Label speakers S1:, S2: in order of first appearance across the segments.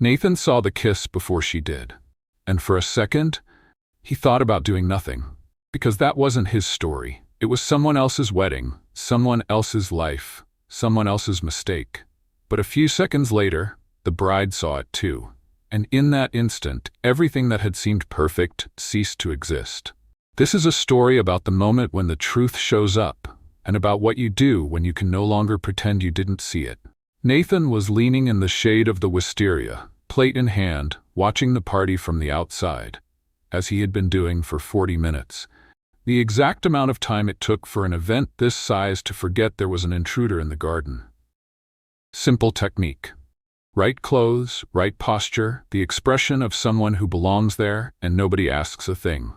S1: Nathan saw the kiss before she did, and for a second, he thought about doing nothing, because that wasn't his story. It was someone else's wedding, someone else's life, someone else's mistake. But a few seconds later, the bride saw it too, and in that instant, everything that had seemed perfect ceased to exist. This is a story about the moment when the truth shows up, and about what you do when you can no longer pretend you didn't see it. Nathan was leaning in the shade of the wisteria, plate in hand, watching the party from the outside, as he had been doing for 40 minutes. The exact amount of time it took for an event this size to forget there was an intruder in the garden. Simple technique. Right clothes, right posture, the expression of someone who belongs there and nobody asks a thing.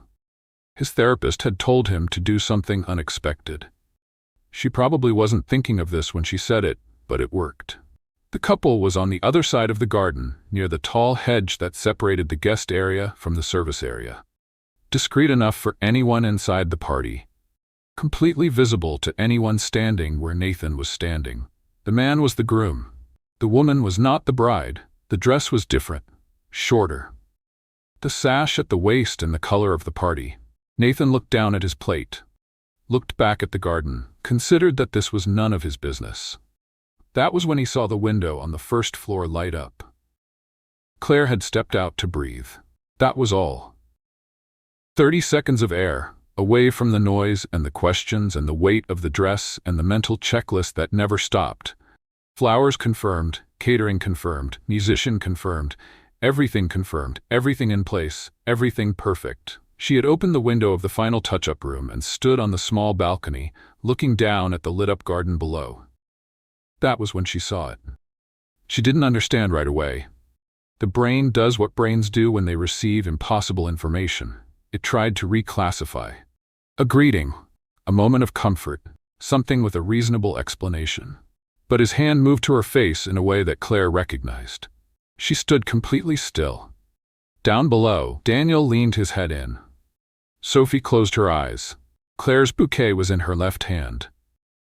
S1: His therapist had told him to do something unexpected. She probably wasn't thinking of this when she said it, but it worked. The couple was on the other side of the garden, near the tall hedge that separated the guest area from the service area. Discreet enough for anyone inside the party. Completely visible to anyone standing where Nathan was standing. The man was the groom. The woman was not the bride. The dress was different, shorter. The sash at the waist and the color of the party. Nathan looked down at his plate, looked back at the garden, considered that this was none of his business. That was when he saw the window on the first floor light up. Claire had stepped out to breathe. That was all. 30 seconds of air, away from the noise and the questions and the weight of the dress and the mental checklist that never stopped. Flowers confirmed, catering confirmed, musician confirmed, everything in place, everything perfect. She had opened the window of the final touch-up room and stood on the small balcony, looking down at the lit-up garden below. That was when she saw it. She didn't understand right away. The brain does what brains do when they receive impossible information. It tried to reclassify. A greeting, a moment of comfort, something with a reasonable explanation. But his hand moved to her face in a way that Claire recognized. She stood completely still. Down below, Daniel leaned his head in. Sophie closed her eyes. Claire's bouquet was in her left hand.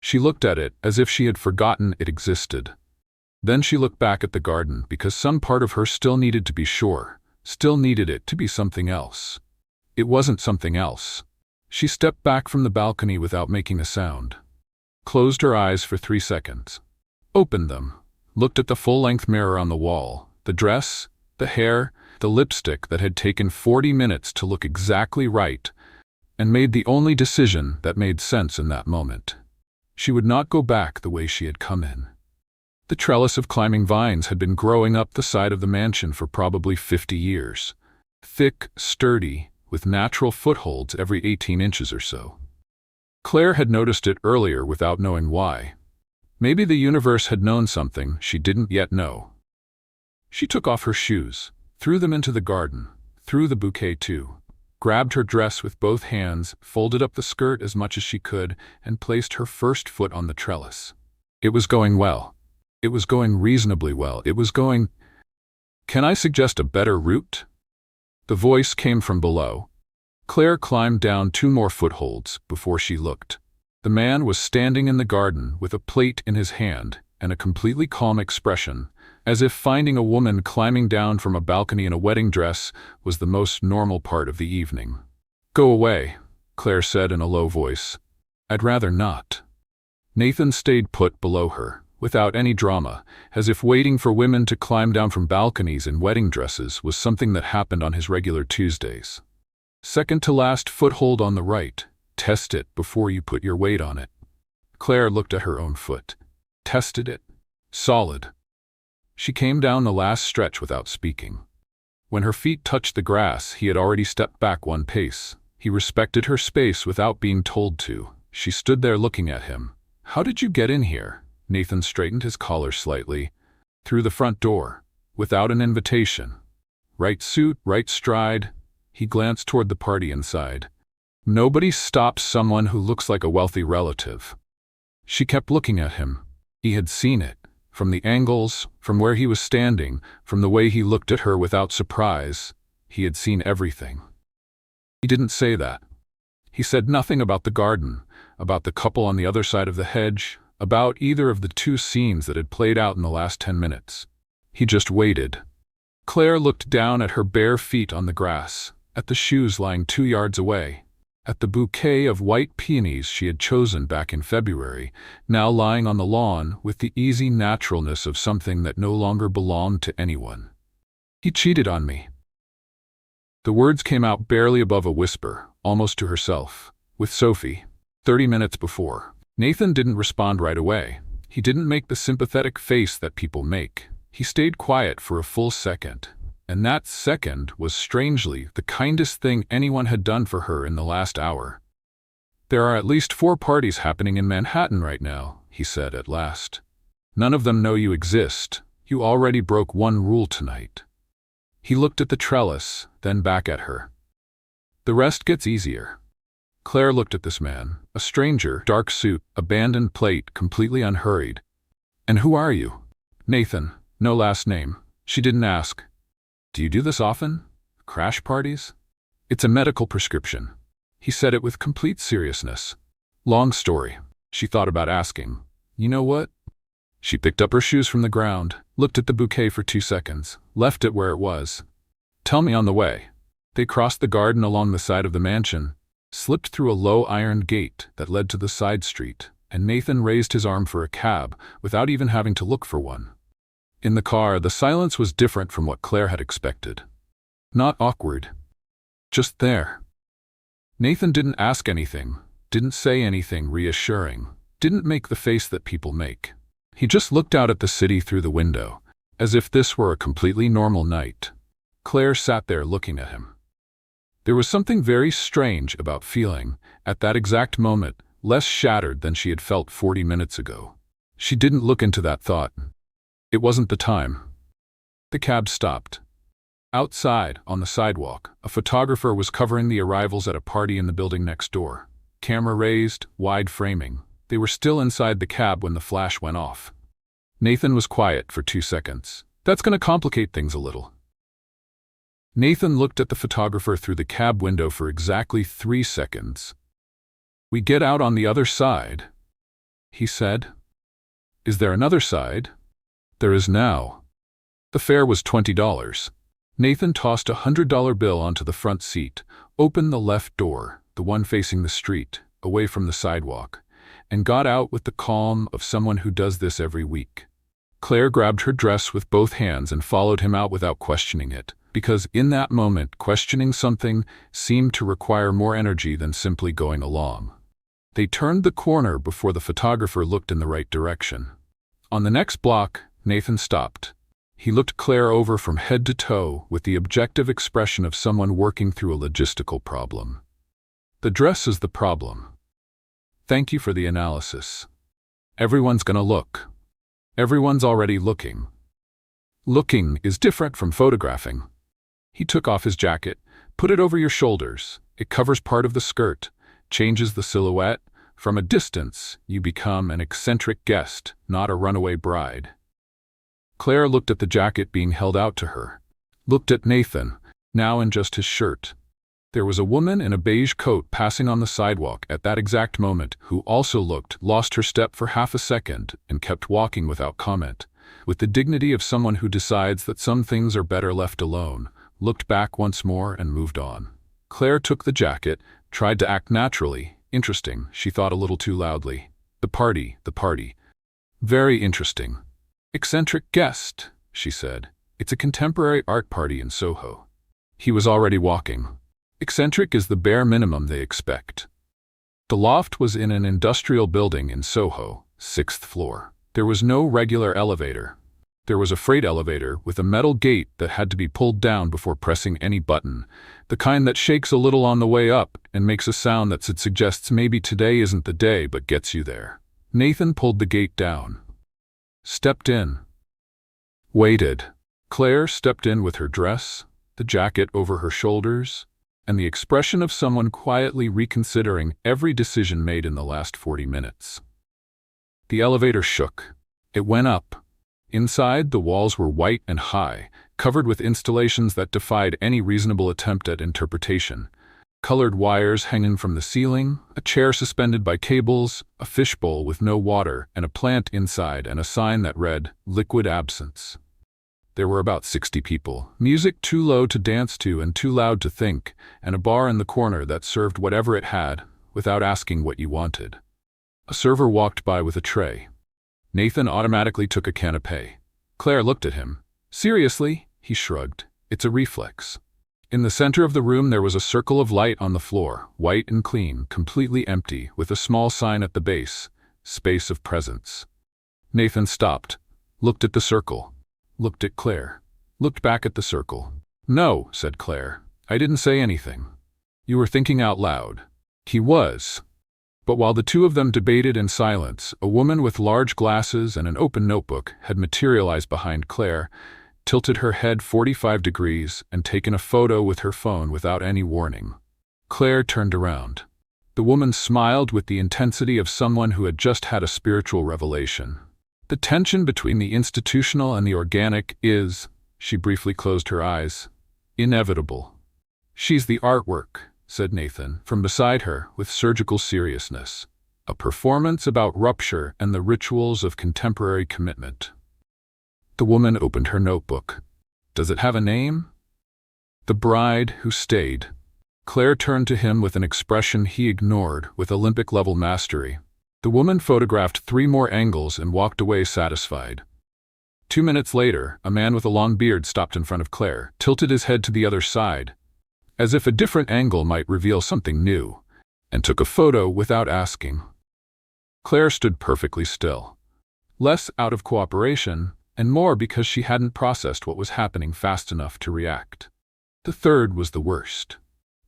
S1: She looked at it as if she had forgotten it existed. Then she looked back at the garden because some part of her still needed to be sure, still needed it to be something else. It wasn't something else. She stepped back from the balcony without making a sound. Closed her eyes for 3 seconds. Opened them. Looked at the full-length mirror on the wall, the dress, the hair, the lipstick that had taken 40 minutes to look exactly right, and made the only decision that made sense in that moment. She would not go back the way she had come in. The trellis of climbing vines had been growing up the side of the mansion for probably 50 years. Thick, sturdy, with natural footholds every 18 inches or so. Claire had noticed it earlier without knowing why. Maybe the universe had known something she didn't yet know. She took off her shoes, threw them into the garden, threw the bouquet too, grabbed her dress with both hands, folded up the skirt as much as she could, and placed her first foot on the trellis. It was going well. It was going reasonably well. It was going... Can I suggest a better route? The voice came from below. Claire climbed down 2 more footholds before she looked. The man was standing in the garden with a plate in his hand and a completely calm expression, as if finding a woman climbing down from a balcony in a wedding dress was the most normal part of the evening. "Go away," Claire said in a low voice. "I'd rather not." Nathan stayed put below her, without any drama, as if waiting for women to climb down from balconies in wedding dresses was something that happened on his regular Tuesdays. Second to last foothold on the right. Test it before you put your weight on it. Claire looked at her own foot. Tested it. Solid. She came down the last stretch without speaking. When her feet touched the grass, he had already stepped back 1 pace. He respected her space without being told to. She stood there looking at him. "How did you get in here?" Nathan straightened his collar slightly. "Through the front door. Without an invitation. Right suit, right stride." He glanced toward the party inside. "Nobody stops someone who looks like a wealthy relative." She kept looking at him. He had seen it. From the angles, from where he was standing, from the way he looked at her without surprise, he had seen everything. He didn't say that. He said nothing about the garden, about the couple on the other side of the hedge, about either of the 2 scenes that had played out in the last 10 minutes. He just waited. Claire looked down at her bare feet on the grass, at the shoes lying 2 yards away, at the bouquet of white peonies she had chosen back in February, now lying on the lawn with the easy naturalness of something that no longer belonged to anyone. "He cheated on me." The words came out barely above a whisper, almost to herself. With Sophie, 30 minutes before. Nathan didn't respond right away. He didn't make the sympathetic face that people make. He stayed quiet for a full second, and that second was strangely the kindest thing anyone had done for her in the last hour. "There are at least 4 parties happening in Manhattan right now," he said at last. "None of them know you exist. You already broke 1 rule tonight." He looked at the trellis, then back at her. "The rest gets easier." Claire looked at this man, a stranger, dark suit, abandoned plate, completely unhurried. "And who are you?" "Nathan, no last name." She didn't ask. "Do you do this often? Crash parties?" "It's a medical prescription." He said it with complete seriousness. "Long story." She thought about asking, "You know what?" She picked up her shoes from the ground, looked at the bouquet for 2 seconds, left it where it was. "Tell me on the way." They crossed the garden along the side of the mansion, slipped through a low iron gate that led to the side street, and Nathan raised his arm for a cab without even having to look for one. In the car, the silence was different from what Claire had expected. Not awkward. Just there. Nathan didn't ask anything, didn't say anything reassuring, didn't make the face that people make. He just looked out at the city through the window, as if this were a completely normal night. Claire sat there looking at him. There was something very strange about feeling, at that exact moment, less shattered than she had felt 40 minutes ago. She didn't look into that thought. It wasn't the time. The cab stopped. Outside, on the sidewalk, a photographer was covering the arrivals at a party in the building next door. Camera raised, wide framing. They were still inside the cab when the flash went off. Nathan was quiet for 2 seconds. "That's going to complicate things a little." Nathan looked at the photographer through the cab window for exactly 3 seconds. "We get out on the other side," he said. "Is there another side?" "There is now." The fare was $20. Nathan tossed a $100 bill onto the front seat, opened the left door, the one facing the street, away from the sidewalk, and got out with the calm of someone who does this every week. Claire grabbed her dress with both hands and followed him out without questioning it, because in that moment, questioning something seemed to require more energy than simply going along. They turned the corner before the photographer looked in the right direction. On the next block, Nathan stopped. He looked Claire over from head to toe with the objective expression of someone working through a logistical problem. "The dress is the problem. Thank you for the analysis. Everyone's gonna look. Everyone's already looking. Looking is different from photographing." He took off his jacket, put it over your shoulders. It covers part of the skirt, changes the silhouette. From a distance, you become an eccentric guest, not a runaway bride. Claire looked at the jacket being held out to her, looked at Nathan, now in just his shirt. There was a woman in a beige coat passing on the sidewalk at that exact moment who also looked, lost her step for half a second, and kept walking without comment, with the dignity of someone who decides that some things are better left alone, looked back once more and moved on. Claire took the jacket, tried to act naturally. Interesting, she thought a little too loudly. The party. Very interesting. "Eccentric guest," she said. "It's a contemporary art party in Soho." He was already walking. Eccentric is the bare minimum they expect. The loft was in an industrial building in Soho, 6th floor. There was no regular elevator. There was a freight elevator with a metal gate that had to be pulled down before pressing any button, the kind that shakes a little on the way up and makes a sound that suggests maybe today isn't the day but gets you there. Nathan pulled the gate down. Stepped in. Waited. Claire stepped in with her dress, the jacket over her shoulders, and the expression of someone quietly reconsidering every decision made in the last 40 minutes. The elevator shook. It went up. Inside, the walls were white and high, covered with installations that defied any reasonable attempt at interpretation. Colored wires hanging from the ceiling, a chair suspended by cables, a fishbowl with no water, and a plant inside, and a sign that read, "Liquid Absence." There were about 60 people, music too low to dance to and too loud to think, and a bar in the corner that served whatever it had, without asking what you wanted. A server walked by with a tray. Nathan automatically took a canapé. Claire looked at him. Seriously? He shrugged. It's a reflex. In the center of the room there was a circle of light on the floor, white and clean, completely empty, with a small sign at the base, Space of Presence. Nathan stopped, looked at the circle, looked at Claire, looked back at the circle. No, said Claire. I didn't say anything. You were thinking out loud. He was. But while the two of them debated in silence, a woman with large glasses and an open notebook had materialized behind Claire, tilted her head 45 degrees, and taken a photo with her phone without any warning. Claire turned around. The woman smiled with the intensity of someone who had just had a spiritual revelation. The tension between the institutional and the organic is, she briefly closed her eyes, inevitable. She's the artwork, said Nathan, from beside her with surgical seriousness. A performance about rupture and the rituals of contemporary commitment. The woman opened her notebook. Does it have a name? The Bride Who Stayed. Claire turned to him with an expression he ignored with Olympic-level mastery. The woman photographed 3 more angles and walked away satisfied. 2 minutes later, a man with a long beard stopped in front of Claire, tilted his head to the other side, as if a different angle might reveal something new, and took a photo without asking. Claire stood perfectly still. Less out of cooperation, and more because she hadn't processed what was happening fast enough to react. The third was the worst.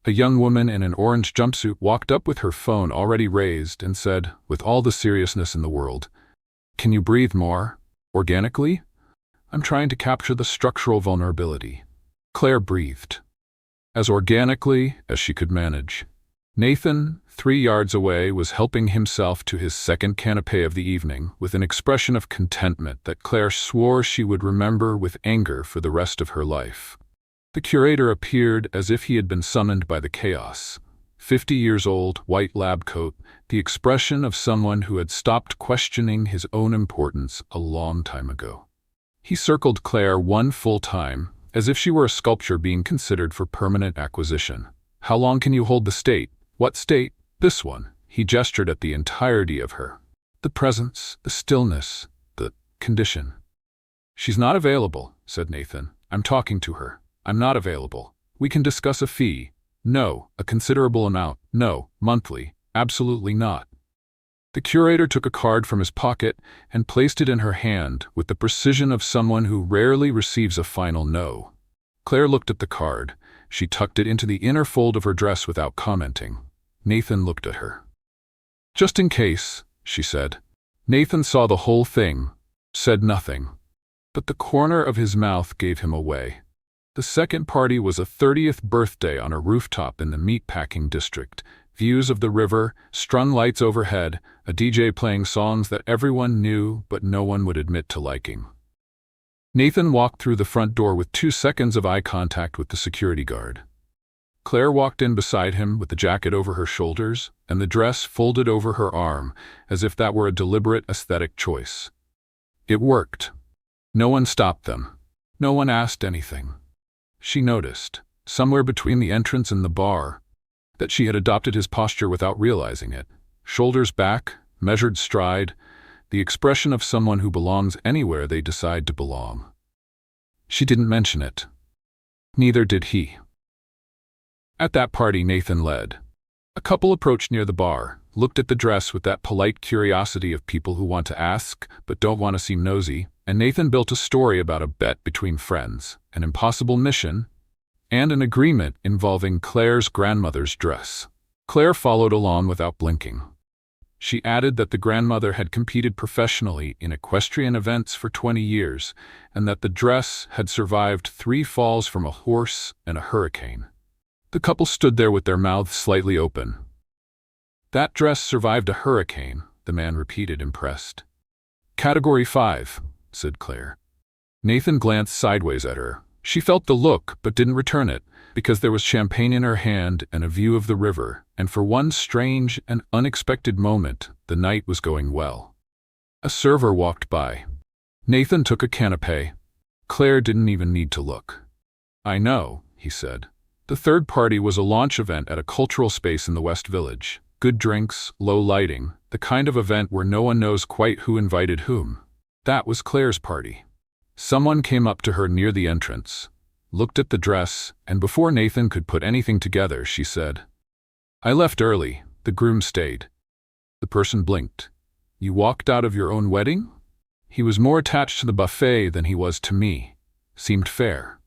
S1: A young woman in an orange jumpsuit walked up with her phone already raised and said, with all the seriousness in the world, "Can you breathe more? Organically? I'm trying to capture the structural vulnerability." Claire breathed. As organically as she could manage. Nathan, 3 yards away, was helping himself to his second canapé of the evening with an expression of contentment that Claire swore she would remember with anger for the rest of her life. The curator appeared as if he had been summoned by the chaos. 50 years old, white lab coat, the expression of someone who had stopped questioning his own importance a long time ago. He circled Claire one full time, as if she were a sculpture being considered for permanent acquisition. "How long can you hold the state?" "What state?" "This one." He gestured at the entirety of her. "The presence, the stillness, the condition." "She's not available," said Nathan. "I'm talking to her. I'm not available. We can discuss a fee." "No, a considerable amount." "No, monthly." "Absolutely not." The curator took a card from his pocket and placed it in her hand with the precision of someone who rarely receives a final no. Claire looked at the card. She tucked it into the inner fold of her dress without commenting. Nathan looked at her. "Just in case," she said. Nathan saw the whole thing, said nothing. But the corner of his mouth gave him away. The second party was a 30th birthday on a rooftop in the meatpacking district. Views of the river, strung lights overhead, a DJ playing songs that everyone knew but no one would admit to liking. Nathan walked through the front door with 2 seconds of eye contact with the security guard. Claire walked in beside him with the jacket over her shoulders and the dress folded over her arm, as if that were a deliberate aesthetic choice. It worked. No one stopped them. No one asked anything. She noticed, somewhere between the entrance and the bar, that she had adopted his posture without realizing it. Shoulders back, measured stride, the expression of someone who belongs anywhere they decide to belong. She didn't mention it. Neither did he. At that party, Nathan led. A couple approached near the bar, looked at the dress with that polite curiosity of people who want to ask but don't want to seem nosy, and Nathan built a story about a bet between friends, an impossible mission, and an agreement involving Claire's grandmother's dress. Claire followed along without blinking. She added that the grandmother had competed professionally in equestrian events for 20 years, and that the dress had survived 3 falls from a horse and a hurricane. The couple stood there with their mouths slightly open. "That dress survived a hurricane," the man repeated, impressed. "Category 5, said Claire. Nathan glanced sideways at her. She felt the look, but didn't return it, because there was champagne in her hand and a view of the river, and for one strange and unexpected moment, the night was going well. A server walked by. Nathan took a canapé. Claire didn't even need to look. "I know," he said. The third party was a launch event at a cultural space in the West Village. Good drinks, low lighting, the kind of event where no one knows quite who invited whom. That was Claire's party. Someone came up to her near the entrance, looked at the dress, and before Nathan could put anything together, she said, "I left early. The groom stayed." The person blinked. "You walked out of your own wedding?" He was more attached to the buffet than he was to me. Seemed fair.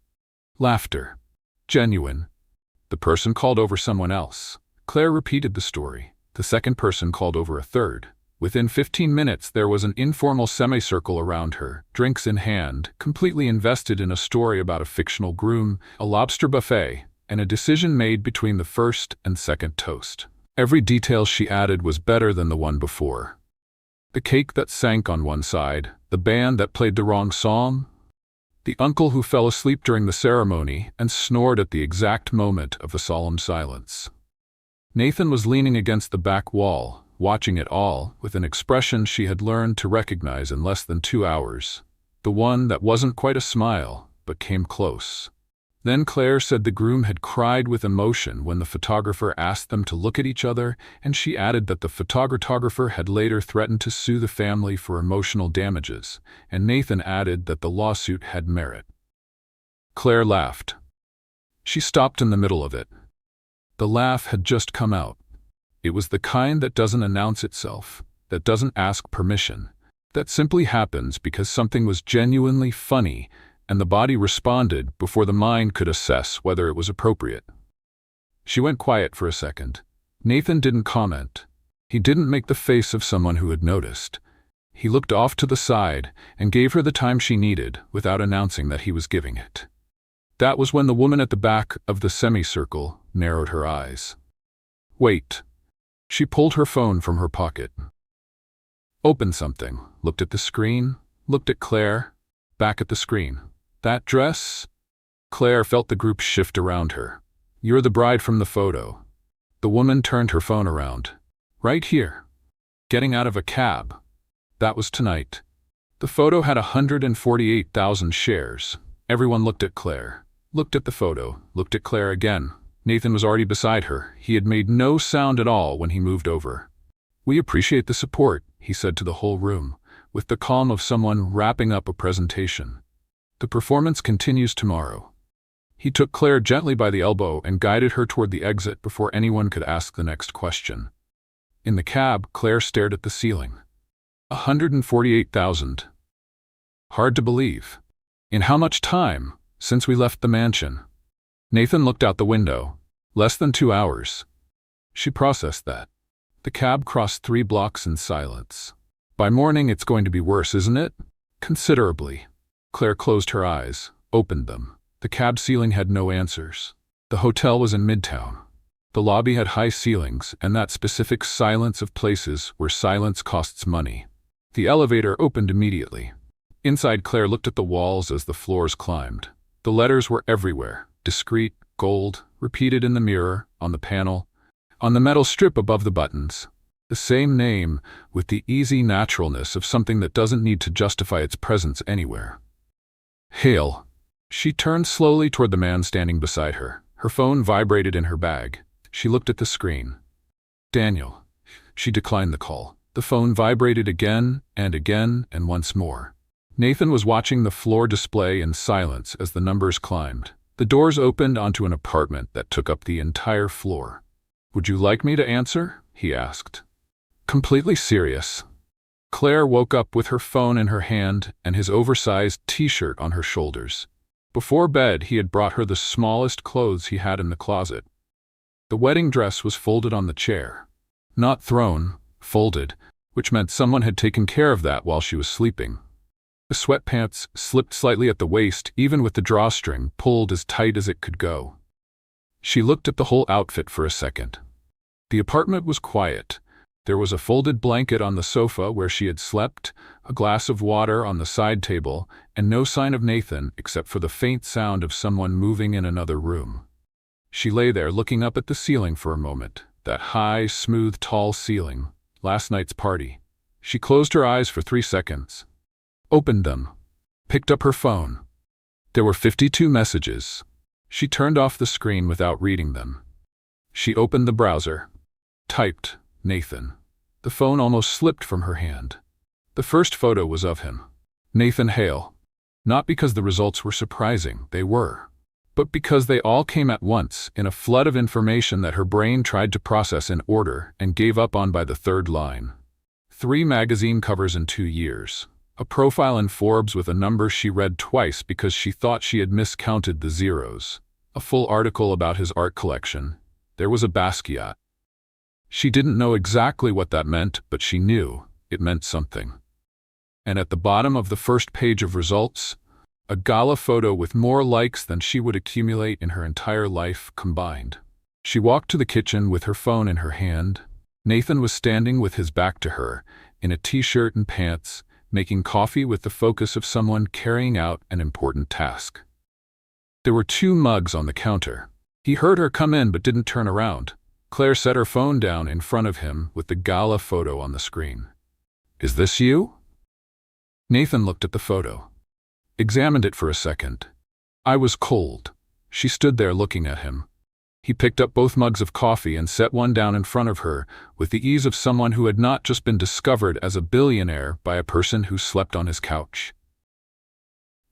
S1: Laughter. Genuine. The person called over someone else. Claire repeated the story. The second person called over a third. Within 15 minutes, there was an informal semicircle around her, drinks in hand, completely invested in a story about a fictional groom, a lobster buffet, and a decision made between the first and second toast. Every detail she added was better than the one before. The cake that sank on one side, the band that played the wrong song, the uncle who fell asleep during the ceremony and snored at the exact moment of the solemn silence. Nathan was leaning against the back wall, watching it all with an expression she had learned to recognize in less than 2 hours. The one that wasn't quite a smile, but came close. Then Claire said the groom had cried with emotion when the photographer asked them to look at each other, and she added that the photographer had later threatened to sue the family for emotional damages, and Nathan added that the lawsuit had merit. Claire laughed. She stopped in the middle of it. The laugh had just come out. It was the kind that doesn't announce itself, that doesn't ask permission, that simply happens because something was genuinely funny and the body responded before the mind could assess whether it was appropriate. She went quiet for a second. Nathan didn't comment. He didn't make the face of someone who had noticed. He looked off to the side and gave her the time she needed without announcing that he was giving it. That was when the woman at the back of the semicircle narrowed her eyes. "Wait." She pulled her phone from her pocket. Opened something, looked at the screen, looked at Claire, back at the screen. "That dress?" Claire felt the group shift around her. "You're the bride from the photo." The woman turned her phone around. "Right here. Getting out of a cab." That was tonight. The photo had 148,000 shares. Everyone looked at Claire, looked at the photo, looked at Claire again. Nathan was already beside her. He had made no sound at all when he moved over. "We appreciate the support," he said to the whole room, with the calm of someone wrapping up a presentation. "The performance continues tomorrow." He took Claire gently by the elbow and guided her toward the exit before anyone could ask the next question. In the cab, Claire stared at the ceiling. 148,000. Hard to believe. In how much time, since we left the mansion? Nathan looked out the window. Less than 2 hours. She processed that. The cab crossed 3 blocks in silence. "By morning it's going to be worse, isn't it?" "Considerably." Claire closed her eyes, opened them. The cab ceiling had no answers. The hotel was in Midtown. The lobby had high ceilings and that specific silence of places where silence costs money. The elevator opened immediately. Inside, Claire looked at the walls as the floors climbed. The letters were everywhere, discreet, gold, repeated in the mirror, on the panel, on the metal strip above the buttons. The same name, with the easy naturalness of something that doesn't need to justify its presence anywhere. "Hale." She turned slowly toward the man standing beside her. Her phone vibrated in her bag. She looked at the screen. "Daniel." She declined the call. The phone vibrated again and once more. Nathan was watching the floor display in silence as the numbers climbed. The doors opened onto an apartment that took up the entire floor. "Would you like me to answer?" he asked. Completely serious. Claire woke up with her phone in her hand and his oversized t-shirt on her shoulders. Before bed, he had brought her the smallest clothes he had in the closet. The wedding dress was folded on the chair. Not thrown, folded, which meant someone had taken care of that while she was sleeping. The sweatpants slipped slightly at the waist, even with the drawstring pulled as tight as it could go. She looked at the whole outfit for a second. The apartment was quiet. There was a folded blanket on the sofa where she had slept, a glass of water on the side table, and no sign of Nathan except for the faint sound of someone moving in another room. She lay there looking up at the ceiling for a moment, that high, smooth, tall ceiling, last night's party. She closed her eyes for 3 seconds, opened them, picked up her phone. There were 52 messages. She turned off the screen without reading them. She opened the browser. Typed, Nathan. The phone almost slipped from her hand. The first photo was of him. Nathan Hale. Not because the results were surprising, they were, but because they all came at once in a flood of information that her brain tried to process in order and gave up on by the third line. 3 magazine covers in 2 years. A profile in Forbes with a number she read twice because she thought she had miscounted the zeros. A full article about his art collection. There was a Basquiat. She didn't know exactly what that meant, but she knew it meant something. And at the bottom of the first page of results, a gala photo with more likes than she would accumulate in her entire life combined. She walked to the kitchen with her phone in her hand. Nathan was standing with his back to her, in a t-shirt and pants, making coffee with the focus of someone carrying out an important task. There were 2 mugs on the counter. He heard her come in but didn't turn around. Claire set her phone down in front of him with the gala photo on the screen. "Is this you?" Nathan looked at the photo. Examined it for a second. I was cold. She stood there looking at him. He picked up both mugs of coffee and set one down in front of her with the ease of someone who had not just been discovered as a billionaire by a person who slept on his couch.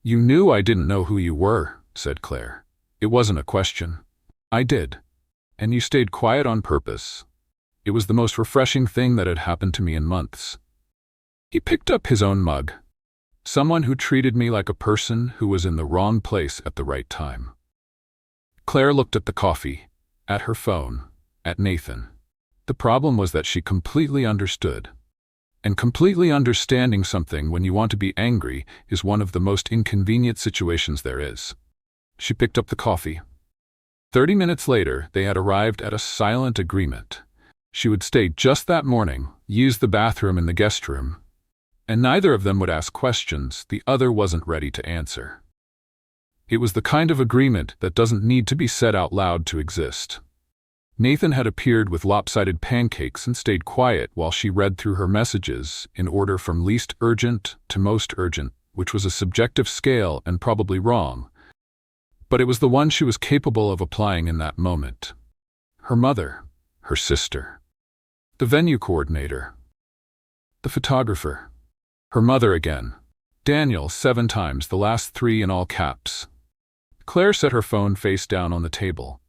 S1: "You knew I didn't know who you were," said Claire. "It wasn't a question." "I did. And you stayed quiet on purpose. It was the most refreshing thing that had happened to me in months." He picked up his own mug. "Someone who treated me like a person who was in the wrong place at the right time." Claire looked at the coffee, at her phone, at Nathan. The problem was that she completely understood. And completely understanding something when you want to be angry is one of the most inconvenient situations there is. She picked up the coffee. 30 minutes later, they had arrived at a silent agreement. She would stay just that morning, use the bathroom in the guest room, and neither of them would ask questions the other wasn't ready to answer. It was the kind of agreement that doesn't need to be said out loud to exist. Nathan had appeared with lopsided pancakes and stayed quiet while she read through her messages in order from least urgent to most urgent, which was a subjective scale and probably wrong. But it was the one she was capable of applying in that moment. Her mother, her sister, the venue coordinator, the photographer, her mother again, Daniel 7 times, the last 3 in all caps. Claire set her phone face down on the table.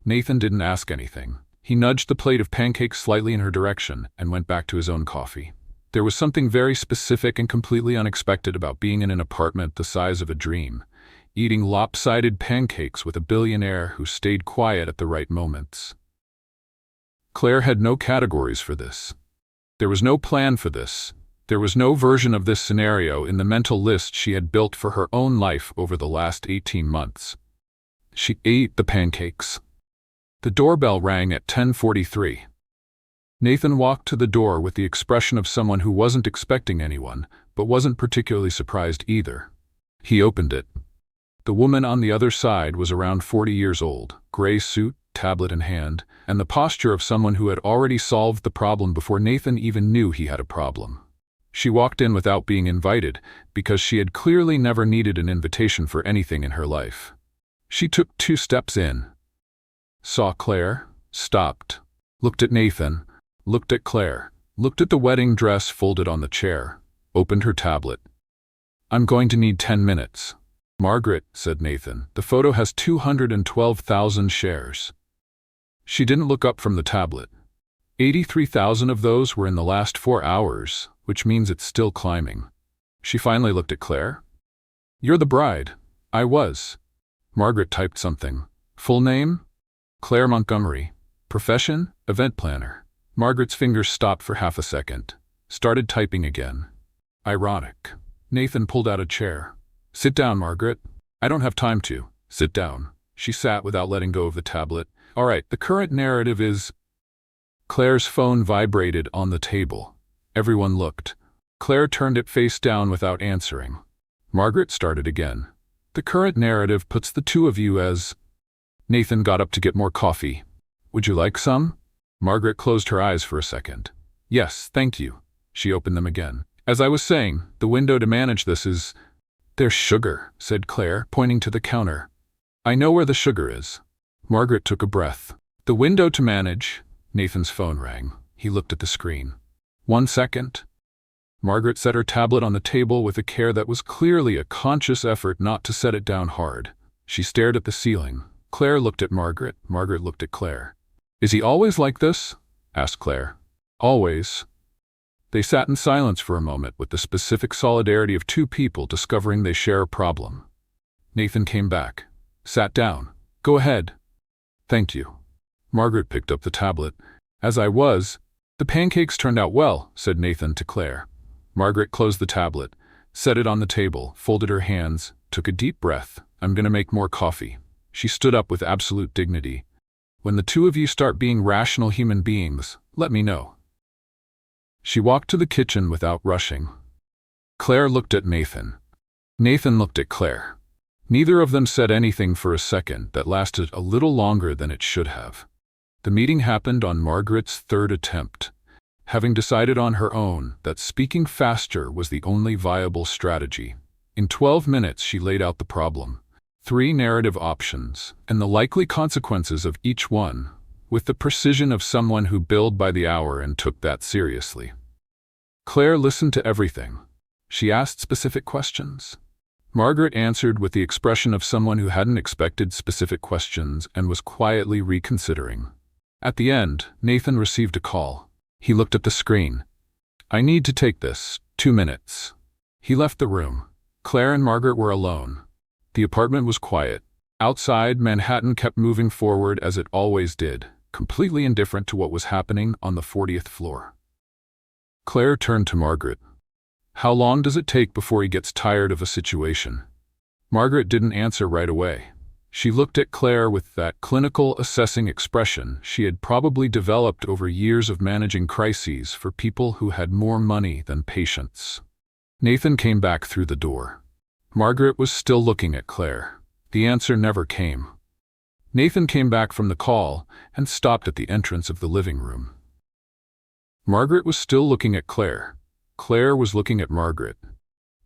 S1: Nathan didn't ask anything. He nudged the plate of pancakes slightly in her direction and went back to his own coffee. There was something very specific and completely unexpected about being in an apartment the size of a dream, eating lopsided pancakes with a billionaire who stayed quiet at the right moments. Claire had no categories for this. There was no plan for this. There was no version of this scenario in the mental list she had built for her own life over the last 18 months. She ate the pancakes. The doorbell rang at 10:43. Nathan walked to the door with the expression of someone who wasn't expecting anyone, but wasn't particularly surprised either. He opened it. The woman on the other side was around 40 years old, gray suit, tablet in hand, and the posture of someone who had already solved the problem before Nathan even knew he had a problem. She walked in without being invited, because she had clearly never needed an invitation for anything in her life. She took 2 steps in. Saw Claire, stopped, looked at Nathan, looked at Claire, looked at the wedding dress folded on the chair, opened her tablet. "I'm going to need 10 minutes. "Margaret," said Nathan, "the photo has 212,000 shares." She didn't look up from the tablet. 83,000 of those were in the last 4 hours, which means it's still climbing. She finally looked at Claire. "You're the bride." "I was." Margaret typed something. "Full name?" "Claire Montgomery." "Profession?" "Event planner." Margaret's fingers stopped for half a second. Started typing again. Ironic. Nathan pulled out a chair. "Sit down, Margaret." "I don't have time to." "Sit down." She sat without letting go of the tablet. "All right, the current narrative is—" Claire's phone vibrated on the table. Everyone looked. Claire turned it face down without answering. Margaret started again. "The current narrative puts the 2 of you as—" Nathan got up to get more coffee. "Would you like some?" Margaret closed her eyes for a second. "Yes, thank you." She opened them again. "As I was saying, the window to manage this is—" "There's sugar," said Claire, pointing to the counter. "I know where the sugar is." Margaret took a breath. "The window to manage." Nathan's phone rang. He looked at the screen. "1 second." Margaret set her tablet on the table with a care that was clearly a conscious effort not to set it down hard. She stared at the ceiling. Claire looked at Margaret. Margaret looked at Claire. "Is he always like this?" asked Claire. "Always." They sat in silence for a moment with the specific solidarity of two people discovering they share a problem. Nathan came back. "Sat down. Go ahead." "Thank you." Margaret picked up the tablet. "As I was, the pancakes turned out well," said Nathan to Claire. Margaret closed the tablet, set it on the table, folded her hands, took a deep breath. "I'm going to make more coffee." She stood up with absolute dignity. "When the two of you start being rational human beings, let me know." She walked to the kitchen without rushing. Claire looked at Nathan. Nathan looked at Claire. Neither of them said anything for a second that lasted a little longer than it should have. The meeting happened on Margaret's third attempt. Having decided on her own that speaking faster was the only viable strategy, in 12 minutes she laid out the problem, 3 narrative options, and the likely consequences of each one, with the precision of someone who billed by the hour and took that seriously. Claire listened to everything. She asked specific questions. Margaret answered with the expression of someone who hadn't expected specific questions and was quietly reconsidering. At the end, Nathan received a call. He looked at the screen. "I need to take this. 2 minutes." He left the room. Claire and Margaret were alone. The apartment was quiet. Outside, Manhattan kept moving forward as it always did, completely indifferent to what was happening on the 40th floor. Claire turned to Margaret. "How long does it take before he gets tired of a situation?" Margaret didn't answer right away. She looked at Claire with that clinical, assessing expression she had probably developed over years of managing crises for people who had more money than patience. Nathan came back through the door. Margaret was still looking at Claire. The answer never came. Nathan came back from the call and stopped at the entrance of the living room. Margaret was still looking at Claire. Claire was looking at Margaret.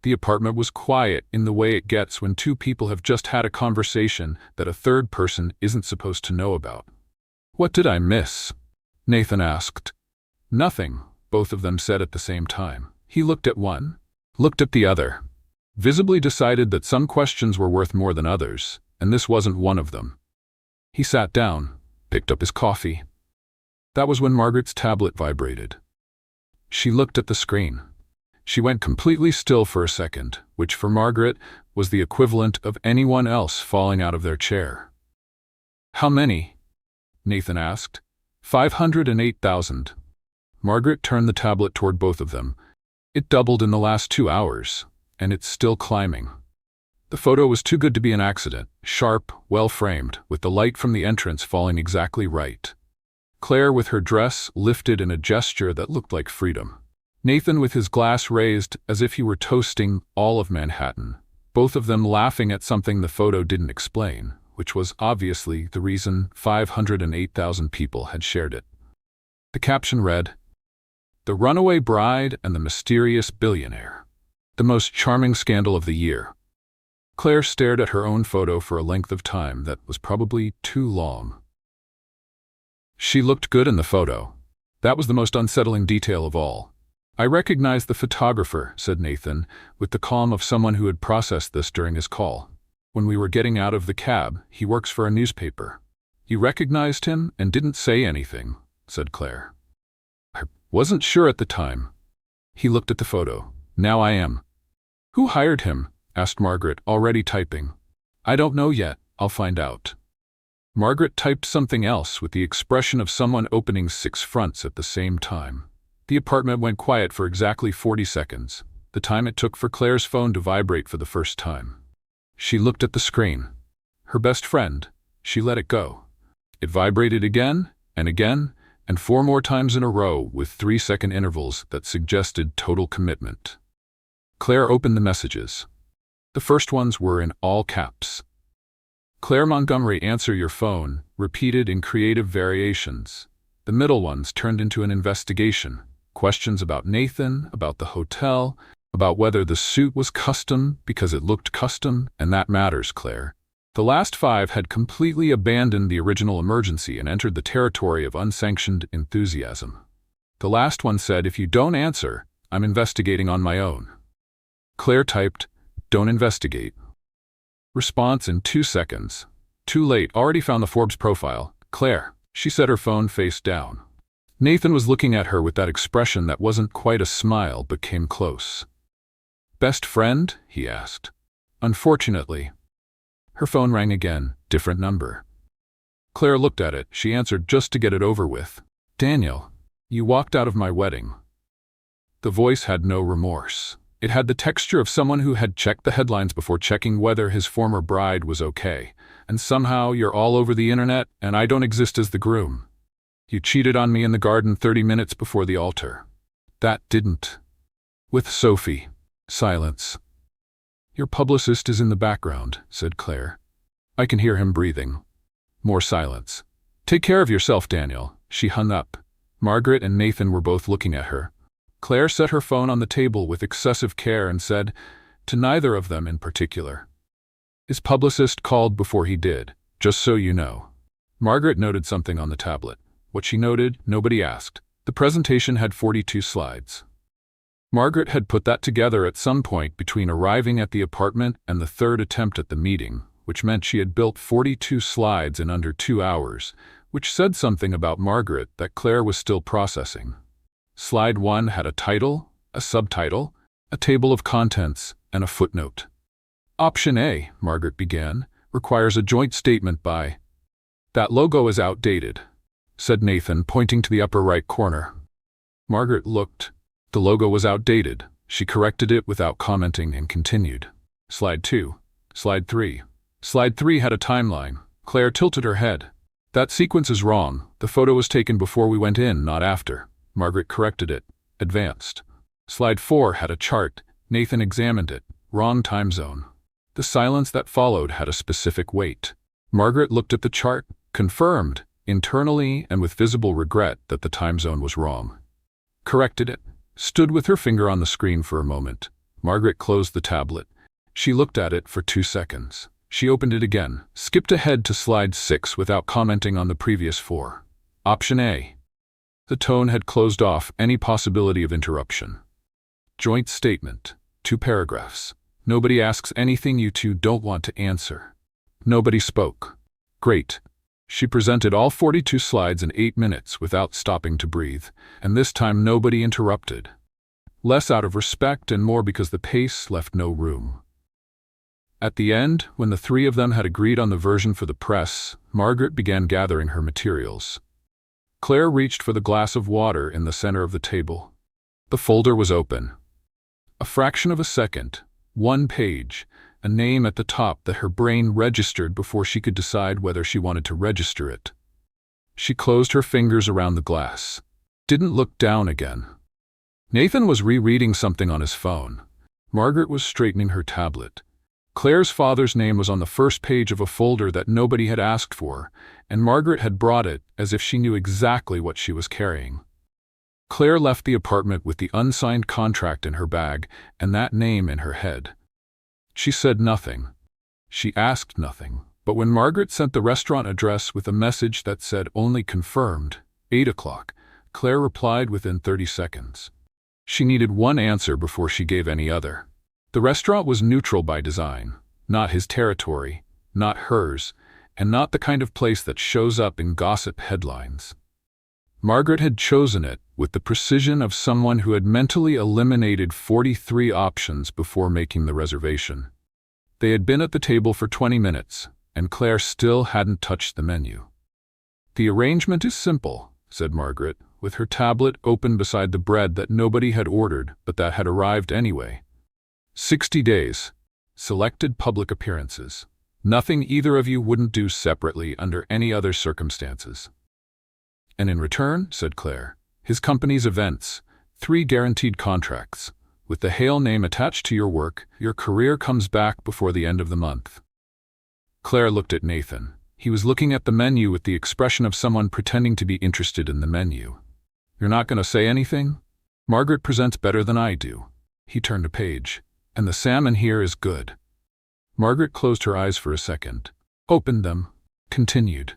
S1: The apartment was quiet in the way it gets when two people have just had a conversation that a third person isn't supposed to know about. "What did I miss?" Nathan asked. "Nothing," both of them said at the same time. He looked at one, looked at the other, visibly decided that some questions were worth more than others, and this wasn't one of them. He sat down, picked up his coffee. That was when Margaret's tablet vibrated. She looked at the screen. She went completely still for a second, which for Margaret was the equivalent of anyone else falling out of their chair. "How many?" Nathan asked. 508,000. Margaret turned the tablet toward both of them. "It doubled in the last 2 hours, and it's still climbing." The photo was too good to be an accident, sharp, well-framed, with the light from the entrance falling exactly right. Claire with her dress lifted in a gesture that looked like freedom. Nathan with his glass raised as if he were toasting all of Manhattan, both of them laughing at something the photo didn't explain, which was obviously the reason 508,000 people had shared it. The caption read, "The Runaway Bride and the Mysterious Billionaire. The most charming scandal of the year." Claire stared at her own photo for a length of time that was probably too long. She looked good in the photo. That was the most unsettling detail of all. "I recognize the photographer," said Nathan, with the calm of someone who had processed this during his call. "When we were getting out of the cab, he works for a newspaper." "You recognized him and didn't say anything," said Claire. "I wasn't sure at the time." He looked at the photo. "Now I am." "Who hired him?" asked Margaret, already typing. "I don't know yet. I'll find out." Margaret typed something else with the expression of someone opening 6 fronts at the same time. The apartment went quiet for exactly 40 seconds, the time it took for Claire's phone to vibrate for the first time. She looked at the screen. Her best friend. She let it go. It vibrated again, and 4 more times in a row with 3-second intervals that suggested total commitment. Claire opened the messages. The first ones were in all caps. "Claire Montgomery, answer your phone," repeated in creative variations. The middle ones turned into an investigation. Questions about Nathan, about the hotel, about whether the suit was custom because it looked custom, and that matters, Claire. The last 5 had completely abandoned the original emergency and entered the territory of unsanctioned enthusiasm. The last one said, "If you don't answer, I'm investigating on my own." Claire typed, "Don't investigate." Response in 2 seconds. Too late, already found the Forbes profile. Claire. She set her phone face down. Nathan was looking at her with that expression that wasn't quite a smile but came close. "Best friend?" he asked. "Unfortunately." Her phone rang again, different number. Claire looked at it. She answered just to get it over with. "Daniel, you walked out of my wedding." The voice had no remorse. It had the texture of someone who had checked the headlines before checking whether his former bride was okay. "And somehow you're all over the internet, and I don't exist as the groom. You cheated on me in the garden 30 minutes before the altar." "That didn't." "With Sophie." Silence. "Your publicist is in the background," said Claire. "I can hear him breathing." More silence. "Take care of yourself, Daniel." She hung up. Margaret and Nathan were both looking at her. Claire set her phone on the table with excessive care and said, to neither of them in particular, "His publicist called before he did, just so you know." Margaret noted something on the tablet. What she noted, nobody asked. The presentation had 42 slides. Margaret had put that together at some point between arriving at the apartment and the 3rd attempt at the meeting, which meant she had built 42 slides in under 2 hours, which said something about Margaret that Claire was still processing. Slide 1 had a title, a subtitle, a table of contents, and a footnote. "Option A," Margaret began, "requires a joint statement by—" "That logo is outdated," said Nathan, pointing to the upper right corner. Margaret looked. The logo was outdated. She corrected it without commenting and continued. Slide 2. Slide 3. Slide 3 had a timeline. Claire tilted her head. "That sequence is wrong. The photo was taken before we went in, not after." Margaret corrected it. Advanced. Slide 4 had a chart. Nathan examined it. Wrong time zone. The silence that followed had a specific weight. Margaret looked at the chart, confirmed, internally and with visible regret, that the time zone was wrong. Corrected it. Stood with her finger on the screen for a moment. Margaret closed the tablet. She looked at it for 2 seconds. She opened it again, skipped ahead to slide 6 without commenting on the previous 4. Option A. The tone had closed off any possibility of interruption. Joint statement. 2 paragraphs. Nobody asks anything you two don't want to answer. Nobody spoke. Great. She presented all 42 slides in 8 minutes without stopping to breathe, and this time nobody interrupted. Less out of respect and more because the pace left no room. At the end, when the 3 of them had agreed on the version for the press, Margaret began gathering her materials. Claire reached for the glass of water in the center of the table. The folder was open. A fraction of a second, 1 page, a name at the top that her brain registered before she could decide whether she wanted to register it. She closed her fingers around the glass. Didn't look down again. Nathan was rereading something on his phone. Margaret was straightening her tablet. Claire's father's name was on the first page of a folder that nobody had asked for, and Margaret had brought it as if she knew exactly what she was carrying. Claire left the apartment with the unsigned contract in her bag and that name in her head. She said nothing. She asked nothing. But when Margaret sent the restaurant address with a message that said only confirmed, 8 o'clock, Claire replied within 30 seconds. She needed one answer before she gave any other. The restaurant was neutral by design, not his territory, not hers, and not the kind of place that shows up in gossip headlines. Margaret had chosen it with the precision of someone who had mentally eliminated 43 options before making the reservation. They had been at the table for 20 minutes, and Claire still hadn't touched the menu. "The arrangement is simple," said Margaret, with her tablet open beside the bread that nobody had ordered but that had arrived anyway. 60 days. Selected public appearances. Nothing either of you wouldn't do separately under any other circumstances. "And in return," said Claire, "his company's events, 3 guaranteed contracts. With the Hale name attached to your work, your career comes back before the end of the month." Claire looked at Nathan. He was looking at the menu with the expression of someone pretending to be interested in the menu. "You're not going to say anything? Margaret presents better than I do." He turned a page. "And the salmon here is good." Margaret closed her eyes for a second, opened them, continued.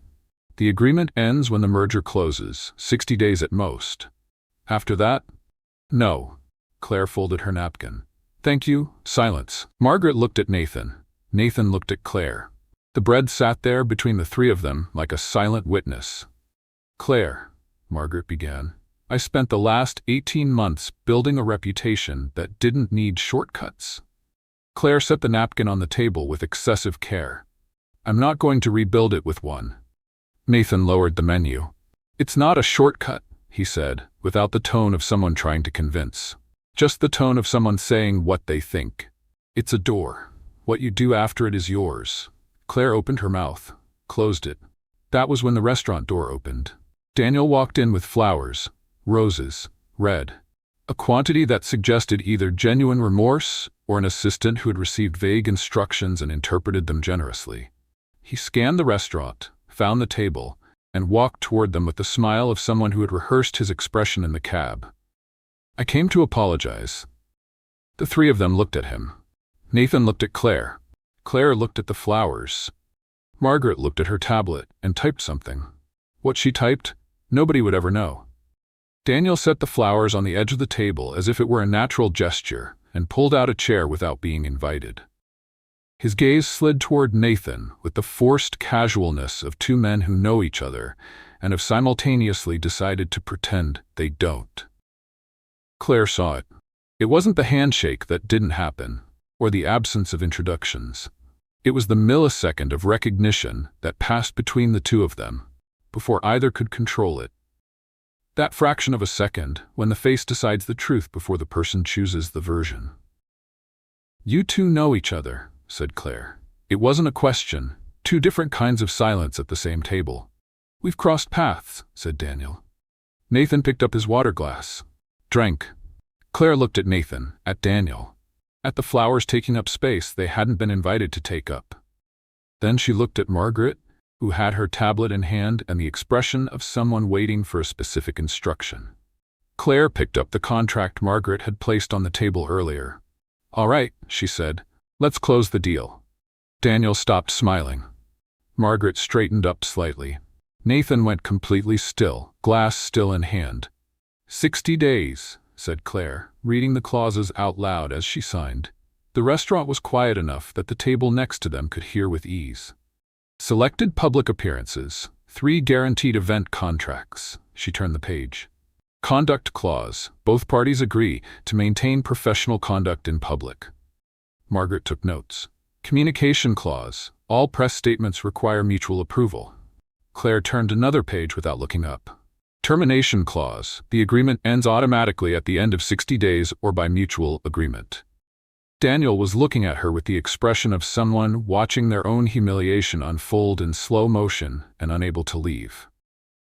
S1: "The agreement ends when the merger closes, 60 days at most. After that? No." Claire folded her napkin. "Thank you." Silence. Margaret looked at Nathan. Nathan looked at Claire. The bread sat there between the three of them like a silent witness. "Claire," Margaret began, "I spent the last 18 months building a reputation that didn't need shortcuts." Claire set the napkin on the table with excessive care. "I'm not going to rebuild it with one." Nathan lowered the menu. "It's not a shortcut," he said, without the tone of someone trying to convince. Just the tone of someone saying what they think. "It's a door. What you do after it is yours." Claire opened her mouth, closed it. That was when the restaurant door opened. Daniel walked in with flowers, roses, red. A quantity that suggested either genuine remorse or an assistant who had received vague instructions and interpreted them generously. He scanned the restaurant, found the table, and walked toward them with the smile of someone who had rehearsed his expression in the cab. "I came to apologize." The three of them looked at him. Nathan looked at Claire. Claire looked at the flowers. Margaret looked at her tablet and typed something. What she typed, nobody would ever know. Daniel set the flowers on the edge of the table as if it were a natural gesture and pulled out a chair without being invited. His gaze slid toward Nathan with the forced casualness of two men who know each other and have simultaneously decided to pretend they don't. Claire saw it. It wasn't the handshake that didn't happen, or the absence of introductions. It was the millisecond of recognition that passed between the two of them, before either could control it. That fraction of a second, when the face decides the truth before the person chooses the version. "You two know each other," said Claire. It wasn't a question, two different kinds of silence at the same table. "We've crossed paths," said Daniel. Nathan picked up his water glass. Drank. Claire looked at Nathan, at Daniel, at the flowers taking up space they hadn't been invited to take up. Then she looked at Margaret, who had her tablet in hand and the expression of someone waiting for a specific instruction. Claire picked up the contract Margaret had placed on the table earlier. "All right," she said. "Let's close the deal." Daniel stopped smiling. Margaret straightened up slightly. Nathan went completely still, glass still in hand. 60 days, said Claire, reading the clauses out loud as she signed. The restaurant was quiet enough that the table next to them could hear with ease. Selected public appearances, 3 guaranteed event contracts. She turned the page. Conduct clause, both parties agree to maintain professional conduct in public. Margaret took notes. Communication clause, all press statements require mutual approval. Claire turned another page without looking up. Termination clause, the agreement ends automatically at the end of 60 days or by mutual agreement. Daniel was looking at her with the expression of someone watching their own humiliation unfold in slow motion and unable to leave.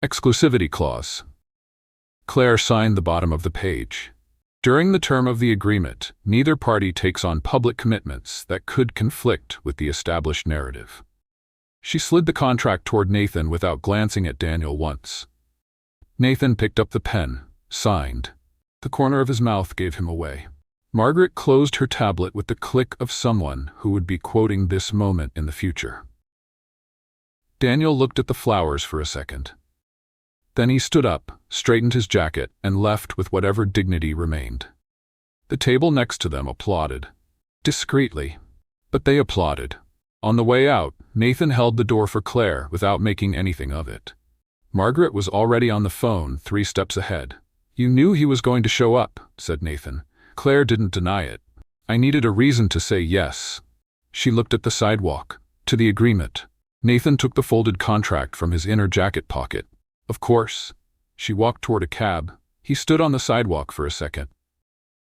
S1: Exclusivity clause. Claire signed the bottom of the page. During the term of the agreement, neither party takes on public commitments that could conflict with the established narrative. She slid the contract toward Nathan without glancing at Daniel once. Nathan picked up the pen, signed. The corner of his mouth gave him away. Margaret closed her tablet with the click of someone who would be quoting this moment in the future. Daniel looked at the flowers for a second. Then he stood up, straightened his jacket, and left with whatever dignity remained. The table next to them applauded. Discreetly. But they applauded. On the way out, Nathan held the door for Claire without making anything of it. Margaret was already on the phone 3 steps ahead. "You knew he was going to show up," said Nathan. Claire didn't deny it. "I needed a reason to say yes." She looked at the sidewalk, to the agreement. Nathan took the folded contract from his inner jacket pocket. "Of course." She walked toward a cab. He stood on the sidewalk for a second.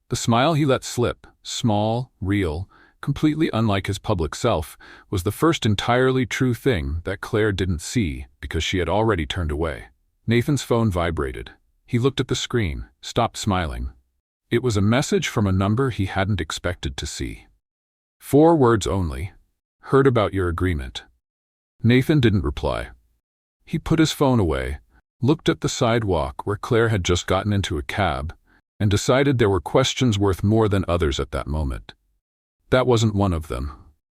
S1: The smile he let slip, small, real, completely unlike his public self, was the first entirely true thing that Claire didn't see because she had already turned away. Nathan's phone vibrated. He looked at the screen, stopped smiling. It was a message from a number he hadn't expected to see. 4 words only. "Heard about your agreement." Nathan didn't reply. He put his phone away, looked at the sidewalk where Claire had just gotten into a cab, and decided there were questions worth more than others at that moment. That wasn't one of them.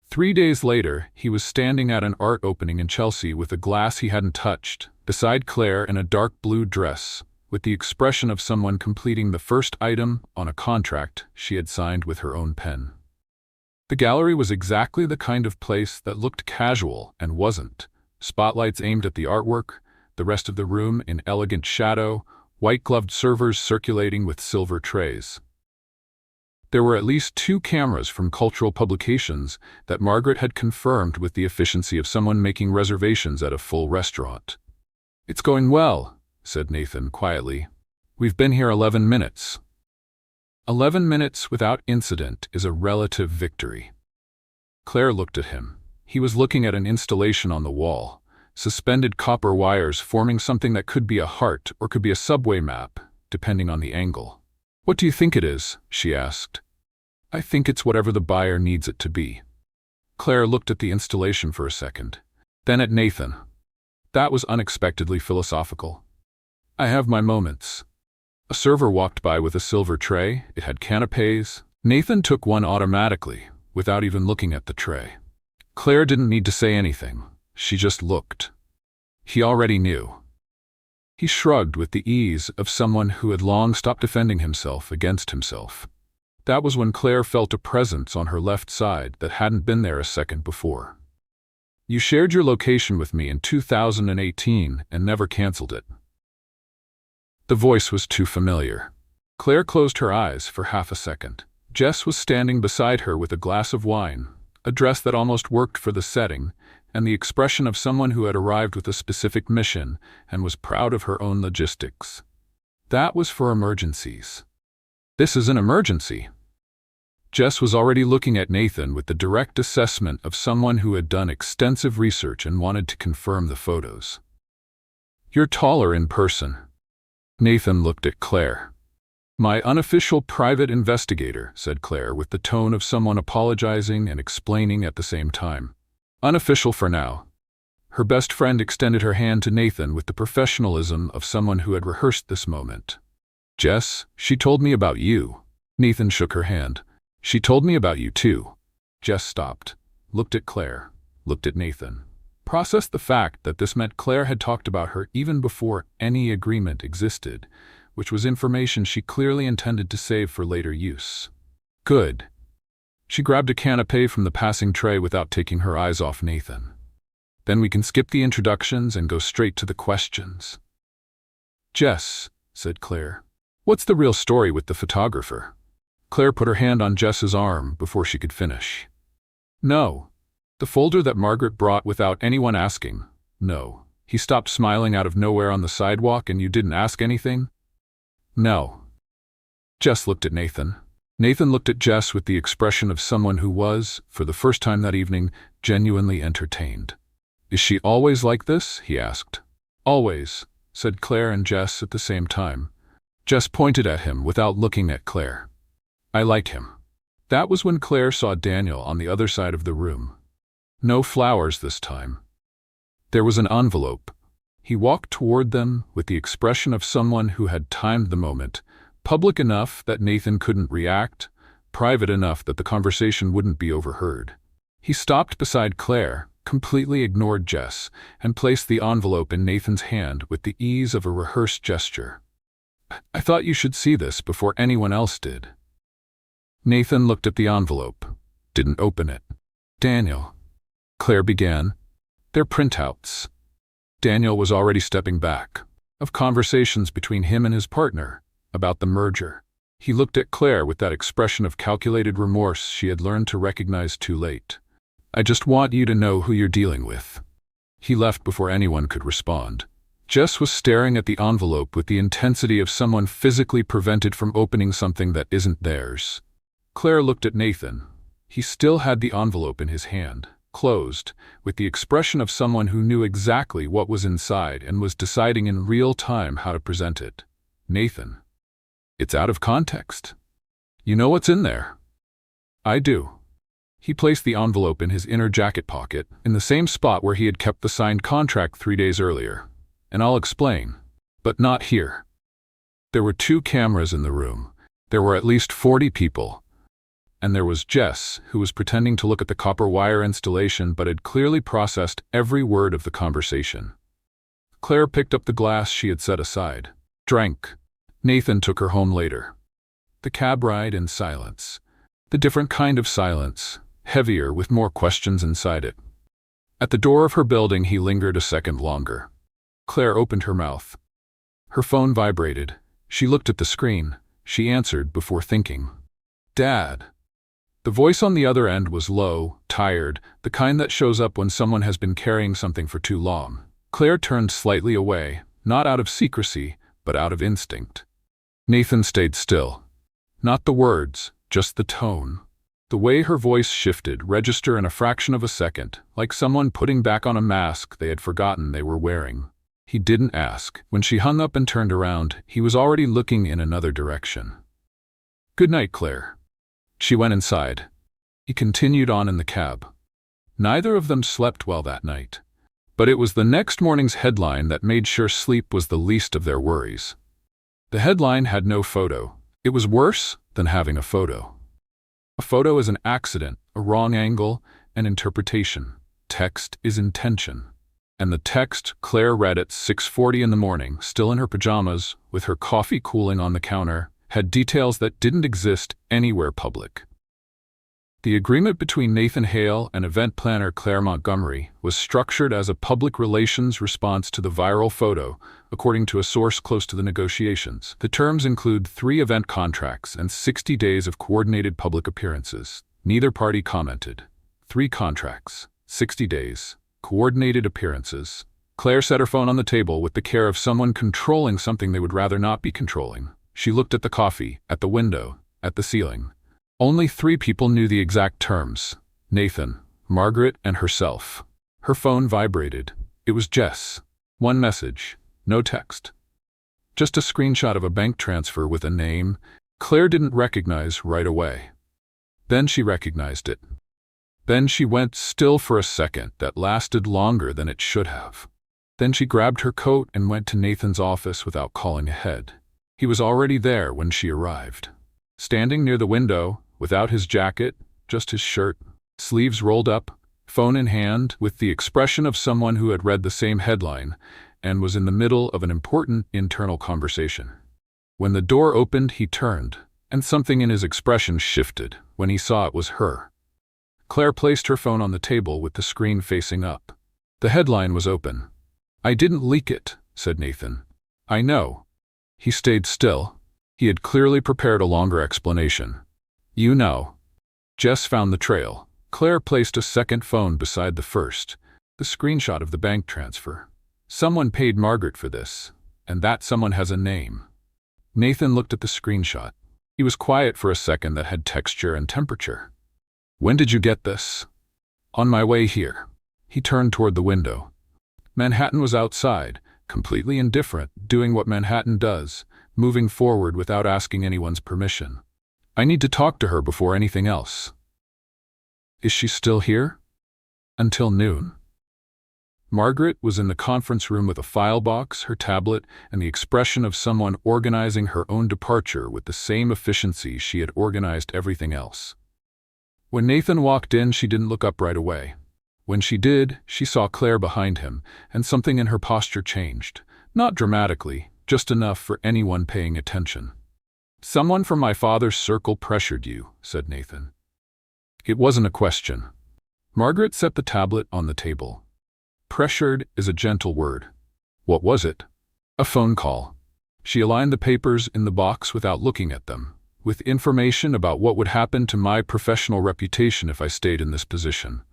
S1: 3 days later, he was standing at an art opening in Chelsea with a glass he hadn't touched, beside Claire in a dark blue dress, with the expression of someone completing the first item on a contract she had signed with her own pen. The gallery was exactly the kind of place that looked casual and wasn't. Spotlights aimed at the artwork, the rest of the room in elegant shadow, white-gloved servers circulating with silver trays. There were at least 2 cameras from cultural publications that Margaret had confirmed with the efficiency of someone making reservations at a full restaurant. "It's going well," said Nathan quietly. "We've been here 11 minutes. 11 minutes without incident is a relative victory." Claire looked at him. He was looking at an installation on the wall, suspended copper wires forming something that could be a heart or could be a subway map, depending on the angle. "What do you think it is?" she asked. "I think it's whatever the buyer needs it to be." Claire looked at the installation for a second, then at Nathan. That was unexpectedly philosophical. "I have my moments." A server walked by with a silver tray. It had canapés. Nathan took one automatically, without even looking at the tray. Claire didn't need to say anything. She just looked. He already knew. He shrugged with the ease of someone who had long stopped defending himself against himself. That was when Claire felt a presence on her left side that hadn't been there a second before. "You shared your location with me in 2018 and never canceled it." The voice was too familiar. Claire closed her eyes for half a second. Jess was standing beside her with a glass of wine, a dress that almost worked for the setting, and the expression of someone who had arrived with a specific mission and was proud of her own logistics. That was for emergencies. "This is an emergency." Jess was already looking at Nathan with the direct assessment of someone who had done extensive research and wanted to confirm the photos. "You're taller in person." Nathan looked at Claire. "My unofficial private investigator," said Claire with the tone of someone apologizing and explaining at the same time. "Unofficial for now." Her best friend extended her hand to Nathan with the professionalism of someone who had rehearsed this moment. "Jess, she told me about you." Nathan shook her hand. "She told me about you too." Jess stopped, looked at Claire, looked at Nathan. Processed the fact that this meant Claire had talked about her even before any agreement existed, which was information she clearly intended to save for later use. Good. She grabbed a canapé from the passing tray without taking her eyes off Nathan. "Then we can skip the introductions and go straight to the questions." "Jess," said Claire, "what's the real story with the photographer?" Claire put her hand on Jess's arm before she could finish. "No." The folder that Margaret brought without anyone asking. "No." He stopped smiling out of nowhere on the sidewalk and you didn't ask anything? "No." Jess looked at Nathan. Nathan looked at Jess with the expression of someone who was, for the first time that evening, genuinely entertained. "Is she always like this?" he asked. "Always," said Claire and Jess at the same time. Jess pointed at him without looking at Claire. "I like him." That was when Claire saw Daniel on the other side of the room. No flowers this time. There was an envelope. He walked toward them with the expression of someone who had timed the moment, public enough that Nathan couldn't react, private enough that the conversation wouldn't be overheard. He stopped beside Claire, completely ignored Jess, and placed the envelope in Nathan's hand with the ease of a rehearsed gesture. "I thought you should see this before anyone else did." Nathan looked at the envelope, didn't open it. "Daniel," Claire began, "they're printouts." Daniel was already stepping back, of conversations between him and his partner, about the merger. He looked at Claire with that expression of calculated remorse she had learned to recognize too late. "I just want you to know who you're dealing with." He left before anyone could respond. Jess was staring at the envelope with the intensity of someone physically prevented from opening something that isn't theirs. Claire looked at Nathan. He still had the envelope in his hand, closed, with the expression of someone who knew exactly what was inside and was deciding in real time how to present it. "Nathan, it's out of context. You know what's in there?" "I do." He placed the envelope in his inner jacket pocket, in the same spot where he had kept the signed contract 3 days earlier. "And I'll explain. But not here." There were 2 cameras in the room, There were at least 40 people. And there was Jess, who was pretending to look at the copper wire installation but had clearly processed every word of the conversation. Claire picked up the glass she had set aside, drank. Nathan took her home later. The cab ride in silence. The different kind of silence, heavier with more questions inside it. At the door of her building, he lingered a second longer. Claire opened her mouth. Her phone vibrated. She looked at the screen. She answered before thinking. Dad. The voice on the other end was low, tired, the kind that shows up when someone has been carrying something for too long. Claire turned slightly away, not out of secrecy, but out of instinct. Nathan stayed still. Not the words, just the tone. The way her voice shifted, register in a fraction of a second, like someone putting back on a mask they had forgotten they were wearing. He didn't ask. When she hung up and turned around, he was already looking in another direction. Good night, Claire. She went inside. He continued on in the cab. Neither of them slept well that night. But it was the next morning's headline that made sure sleep was the least of their worries. The headline had no photo. It was worse than having a photo. A photo is an accident, a wrong angle, an interpretation. Text is intention. And the text Claire read at 6:40 in the morning, still in her pajamas, with her coffee cooling on the counter, had details that didn't exist anywhere public. The agreement between Nathan Hale and event planner Claire Montgomery was structured as a public relations response to the viral photo, according to a source close to the negotiations. The terms include 3 event contracts and 60 days of coordinated public appearances. Neither party commented. 3 contracts, 60 days, coordinated appearances. Claire set her phone on the table with the care of someone controlling something they would rather not be controlling. She looked at the coffee, at the window, at the ceiling. Only 3 people knew the exact terms: Nathan, Margaret, and herself. Her phone vibrated. It was Jess. 1 message, no text. Just a screenshot of a bank transfer with a name Claire didn't recognize right away. Then she recognized it. Then she went still for a second that lasted longer than it should have. Then she grabbed her coat and went to Nathan's office without calling ahead. He was already there when she arrived. Standing near the window, without his jacket, just his shirt, sleeves rolled up, phone in hand, with the expression of someone who had read the same headline and was in the middle of an important internal conversation. When the door opened, he turned, and something in his expression shifted when he saw it was her. Claire placed her phone on the table with the screen facing up. The headline was open. "I didn't leak it," said Nathan. "I know." He stayed still. He had clearly prepared a longer explanation. "You know." Jess found the trail. Claire placed a second phone beside the first, the screenshot of the bank transfer. Someone paid Margaret for this, and that someone has a name. Nathan looked at the screenshot. He was quiet for a second that had texture and temperature. "When did you get this?" "On my way here." He turned toward the window. Manhattan was outside, completely indifferent, doing what Manhattan does, moving forward without asking anyone's permission. "I need to talk to her before anything else." "Is she still here?" "Until noon." Margaret was in the conference room with a file box, her tablet, and the expression of someone organizing her own departure with the same efficiency she had organized everything else. When Nathan walked in, she didn't look up right away. When she did, she saw Claire behind him, and something in her posture changed. Not dramatically, just enough for anyone paying attention. "Someone from my father's circle pressured you," said Nathan. It wasn't a question. Margaret set the tablet on the table. Pressured is a gentle word. What was it? A phone call. She aligned the papers in the box without looking at them, with information about what would happen to my professional reputation if I stayed in this position.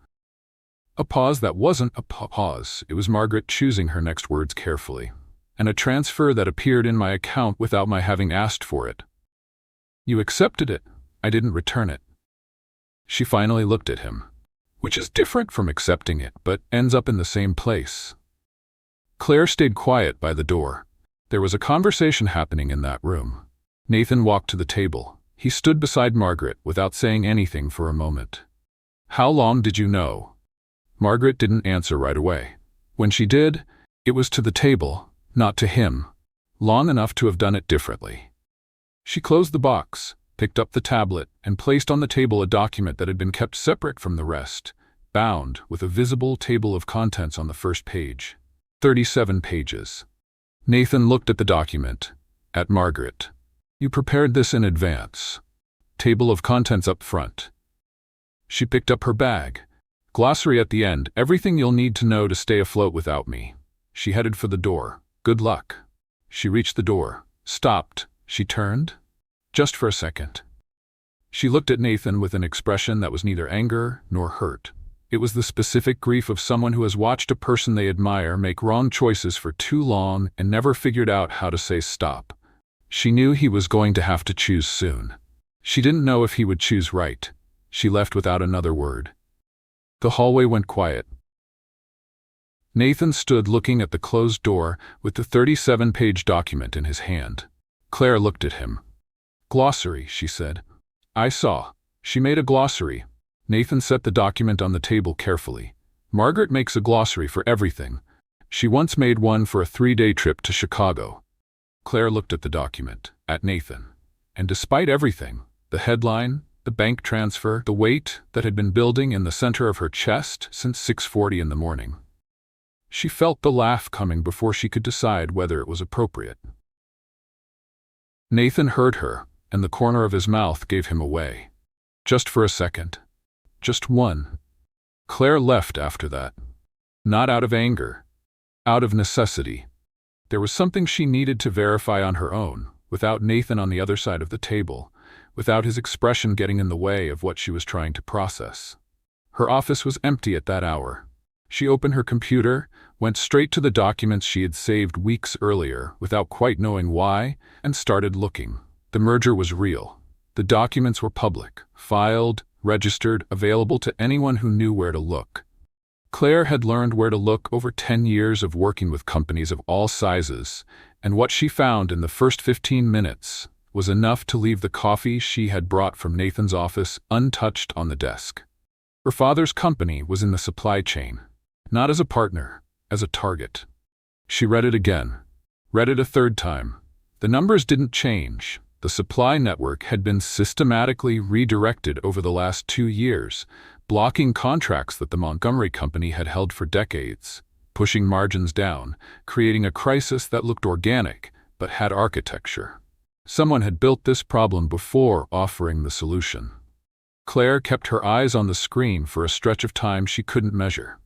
S1: A pause that wasn't a pause. It was Margaret choosing her next words carefully. And a transfer that appeared in my account without my having asked for it. "You accepted it. I didn't return it." She finally looked at him. Which is different from accepting it, but ends up in the same place. Claire stayed quiet by the door. There was a conversation happening in that room. Nathan walked to the table. He stood beside Margaret without saying anything for a moment. "How long did you know?" Margaret didn't answer right away. When she did, it was to the table, not to him. Long enough to have done it differently. She closed the box, picked up the tablet, and placed on the table a document that had been kept separate from the rest, bound with a visible table of contents on the first page. 37 pages. Nathan looked at the document, at Margaret. You prepared this in advance. Table of contents up front. She picked up her bag. Glossary at the end, everything you'll need to know to stay afloat without me. She headed for the door. Good luck. She reached the door, stopped. She turned. Just for a second. She looked at Nathan with an expression that was neither anger nor hurt. It was the specific grief of someone who has watched a person they admire make wrong choices for too long and never figured out how to say stop. She knew he was going to have to choose soon. She didn't know if he would choose right. She left without another word. The hallway went quiet. Nathan stood looking at the closed door with the 37-page document in his hand. Claire looked at him. Glossary, she said. I saw. She made a glossary. Nathan set the document on the table carefully. Margaret makes a glossary for everything. She once made one for a 3-day trip to Chicago. Claire looked at the document, at Nathan. And despite everything, the headline, the bank transfer, the weight that had been building in the center of her chest since 6:40 in the morning. She felt the laugh coming before she could decide whether it was appropriate. Nathan heard her, and the corner of his mouth gave him away. Just for a second. Just one. Claire left after that. Not out of anger. Out of necessity. There was something she needed to verify on her own, without Nathan on the other side of the table, without his expression getting in the way of what she was trying to process. Her office was empty at that hour. She opened her computer, went straight to the documents she had saved weeks earlier without quite knowing why, and started looking. The merger was real. The documents were public, filed, registered, available to anyone who knew where to look. Claire had learned where to look over 10 years of working with companies of all sizes, and what she found in the first 15 minutes was enough to leave the coffee she had brought from Nathan's office untouched on the desk. Her father's company was in the supply chain, not as a partner, as a target. She read it again, read it a third time. The numbers didn't change. The supply network had been systematically redirected over the last 2 years, blocking contracts that the Montgomery Company had held for decades, pushing margins down, creating a crisis that looked organic but had architecture. Someone had built this problem before offering the solution. Claire kept her eyes on the screen for a stretch of time she couldn't measure.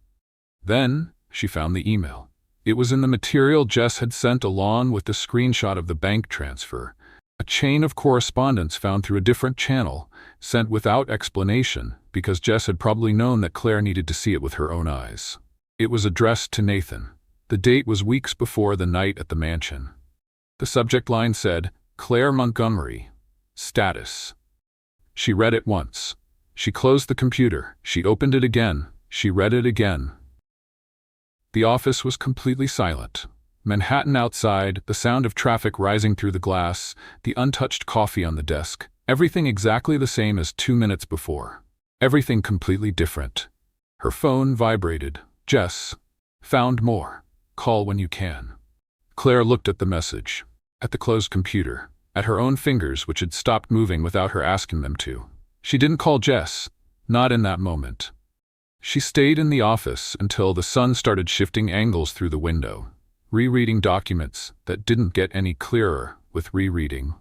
S1: Then, she found the email. It was in the material Jess had sent along with the screenshot of the bank transfer, a chain of correspondence found through a different channel, sent without explanation because Jess had probably known that Claire needed to see it with her own eyes. It was addressed to Nathan. The date was weeks before the night at the mansion. The subject line said, Claire Montgomery. Status. She read it once. She closed the computer. She opened it again. She read it again. The office was completely silent. Manhattan outside, the sound of traffic rising through the glass, the untouched coffee on the desk, everything exactly the same as 2 minutes before. Everything completely different. Her phone vibrated. Jess. Found more. Call when you can. Claire looked at the message, at the closed computer, at her own fingers which had stopped moving without her asking them to. She didn't call Jess, not in that moment. She stayed in the office until the sun started shifting angles through the window, rereading documents that didn't get any clearer with rereading,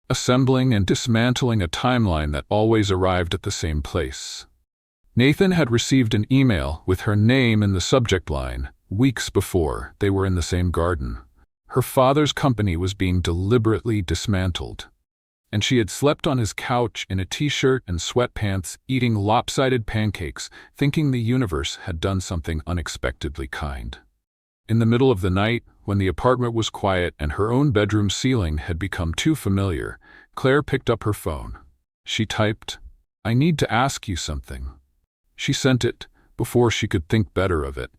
S1: assembling and dismantling a timeline that always arrived at the same place. Nathan had received an email with her name in the subject line weeks before they were in the same garden. Her father's company was being deliberately dismantled, and she had slept on his couch in a t-shirt and sweatpants, eating lopsided pancakes, thinking the universe had done something unexpectedly kind. In the middle of the night, when the apartment was quiet and her own bedroom ceiling had become too familiar, Claire picked up her phone. She typed, I need to ask you something. She sent it before she could think better of it.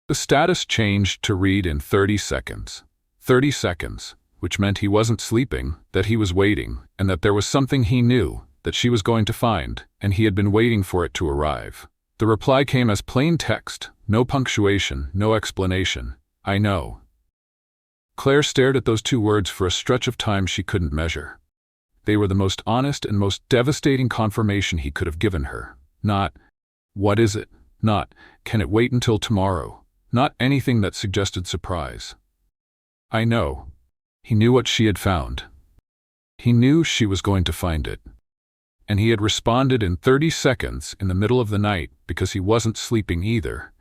S1: The status changed to read in 30 seconds. 30 seconds, which meant he wasn't sleeping, that he was waiting, and that there was something he knew that she was going to find, and he had been waiting for it to arrive. The reply came as plain text, no punctuation, no explanation. I know. Claire stared at those 2 words for a stretch of time she couldn't measure. They were the most honest and most devastating confirmation he could have given her. Not, "What is it?" Not, "Can it wait until tomorrow?" Not anything that suggested surprise. "I know." He knew what she had found. He knew she was going to find it. And he had responded in 30 seconds in the middle of the night because he wasn't sleeping either.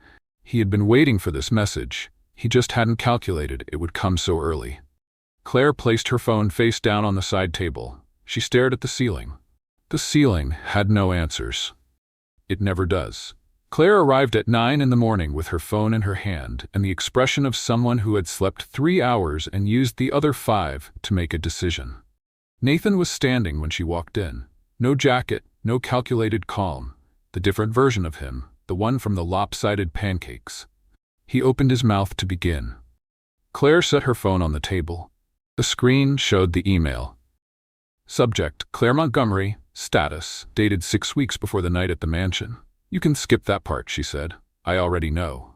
S1: He had been waiting for this message. He just hadn't calculated it would come so early. Claire placed her phone face down on the side table. She stared at the ceiling. The ceiling had no answers. It never does. Claire arrived at 9 in the morning with her phone in her hand and the expression of someone who had slept 3 hours and used the other 5 to make a decision. Nathan was standing when she walked in. No jacket, no calculated calm. The different version of him, the one from the lopsided pancakes. He opened his mouth to begin. Claire set her phone on the table. The screen showed the email. Subject, Claire Montgomery. Status, dated 6 weeks before the night at the mansion. "You can skip that part," she said. "I already know."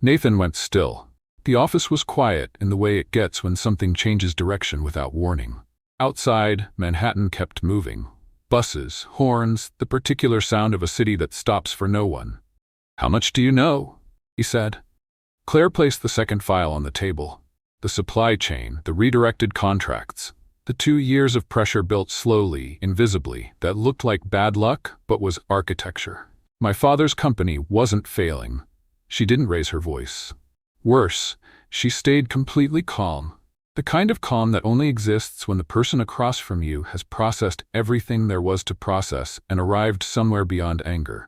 S1: Nathan went still. The office was quiet in the way it gets when something changes direction without warning. Outside, Manhattan kept moving. Buses, horns, the particular sound of a city that stops for no one. "How much do you know?" he said. Claire placed the second file on the table. The supply chain, the redirected contracts. The 2 years of pressure built slowly, invisibly, that looked like bad luck, but was architecture. My father's company wasn't failing. She didn't raise her voice. Worse, she stayed completely calm. The kind of calm that only exists when the person across from you has processed everything there was to process and arrived somewhere beyond anger.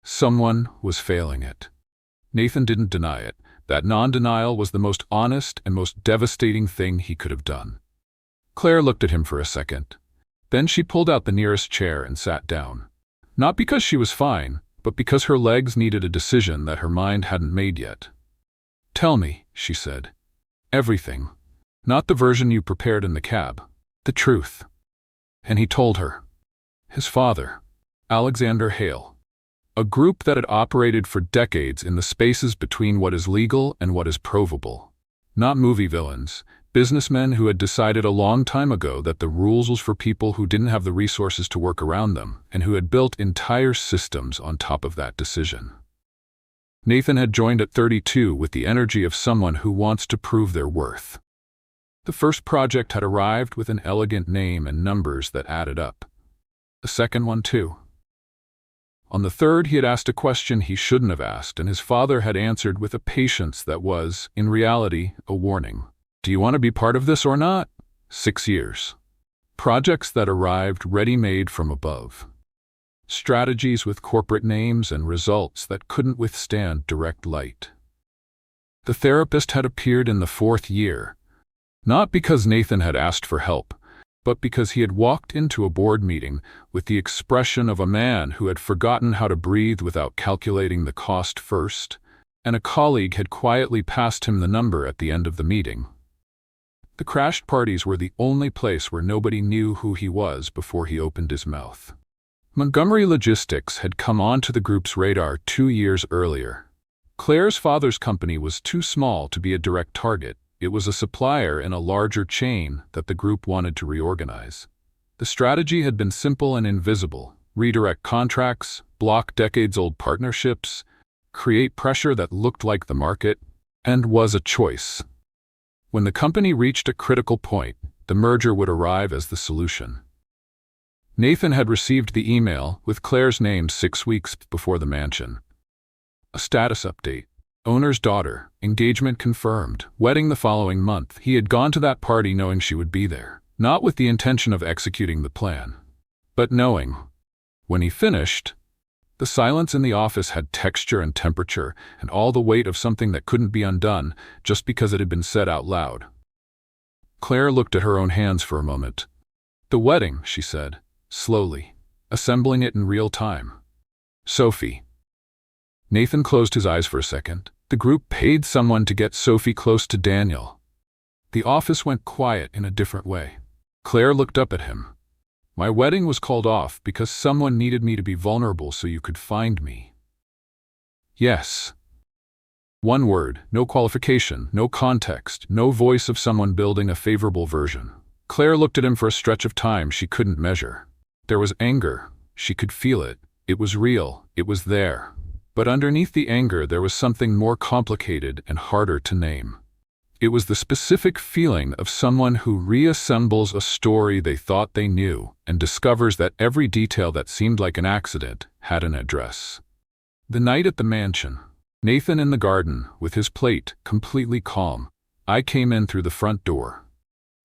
S1: Someone was failing it. Nathan didn't deny it. That non-denial was the most honest and most devastating thing he could have done. Claire looked at him for a second. Then she pulled out the nearest chair and sat down. Not because she was fine, but because her legs needed a decision that her mind hadn't made yet. "Tell me," she said. "Everything. Not the version you prepared in the cab. The truth." And he told her. His father, Alexander Hale. A group that had operated for decades in the spaces between what is legal and what is provable. Not movie villains. Businessmen who had decided a long time ago that the rules was for people who didn't have the resources to work around them, and who had built entire systems on top of that decision. Nathan had joined at 32 with the energy of someone who wants to prove their worth. The first project had arrived with an elegant name and numbers that added up. The second one too. On the third, he had asked a question he shouldn't have asked, and his father had answered with a patience that was, in reality, a warning. "Do you want to be part of this or not?" 6 years. Projects that arrived ready-made from above. Strategies with corporate names and results that couldn't withstand direct light. The therapist had appeared in the 4th year, not because Nathan had asked for help, but because he had walked into a board meeting with the expression of a man who had forgotten how to breathe without calculating the cost first, and a colleague had quietly passed him the number at the end of the meeting. The crashed parties were the only place where nobody knew who he was before he opened his mouth. Montgomery Logistics had come onto the group's radar 2 years earlier. Claire's father's company was too small to be a direct target. It was a supplier in a larger chain that the group wanted to reorganize. The strategy had been simple and invisible. Redirect contracts, block decades-old partnerships, create pressure that looked like the market, and was a choice. When the company reached a critical point, the merger would arrive as the solution. Nathan had received the email with Claire's name 6 weeks before the mansion. A status update. Owner's daughter. Engagement confirmed. Wedding the following month. He had gone to that party knowing she would be there, not with the intention of executing the plan, but knowing. When he finished, the silence in the office had texture and temperature and all the weight of something that couldn't be undone just because it had been said out loud. Claire looked at her own hands for a moment. "The wedding," she said, slowly, assembling it in real time. "Sophie." Nathan closed his eyes for a second. The group paid someone to get Sophie close to Daniel. The office went quiet in a different way. Claire looked up at him. "My wedding was called off because someone needed me to be vulnerable so you could find me." Yes. One word, no qualification, no context, no voice of someone building a favorable version. Claire looked at him for a stretch of time she couldn't measure. There was anger. She could feel it. It was real. It was there. But underneath the anger there was something more complicated and harder to name. It was the specific feeling of someone who reassembles a story they thought they knew and discovers that every detail that seemed like an accident had an address. The night at the mansion. Nathan in the garden, with his plate, completely calm. I came in through the front door.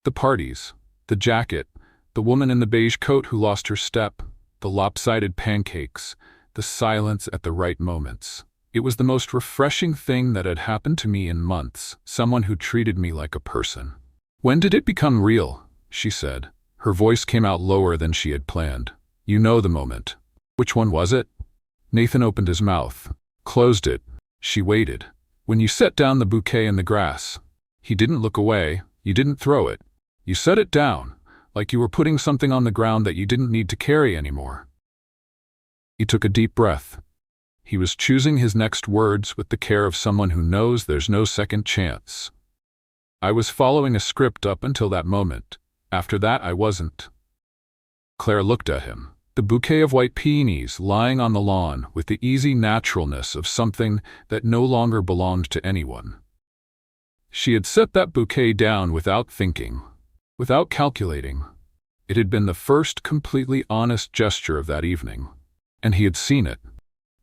S1: The parties, the jacket, the woman in the beige coat who lost her step, the lopsided pancakes, the silence at the right moments. It was the most refreshing thing that had happened to me in months, someone who treated me like a person. When did it become real? She said. Her voice came out lower than she had planned. You know the moment. Which one was it? Nathan opened his mouth, closed it. She waited. When you set down the bouquet in the grass. He didn't look away. You didn't throw it. You set it down, like you were putting something on the ground that you didn't need to carry anymore. He took a deep breath. He was choosing his next words with the care of someone who knows there's no second chance. I was following a script up until that moment. After that, I wasn't. Claire looked at him. The bouquet of white peonies lying on the lawn with the easy naturalness of something that no longer belonged to anyone. She had set that bouquet down without thinking, without calculating. It had been the first completely honest gesture of that evening, and he had seen it.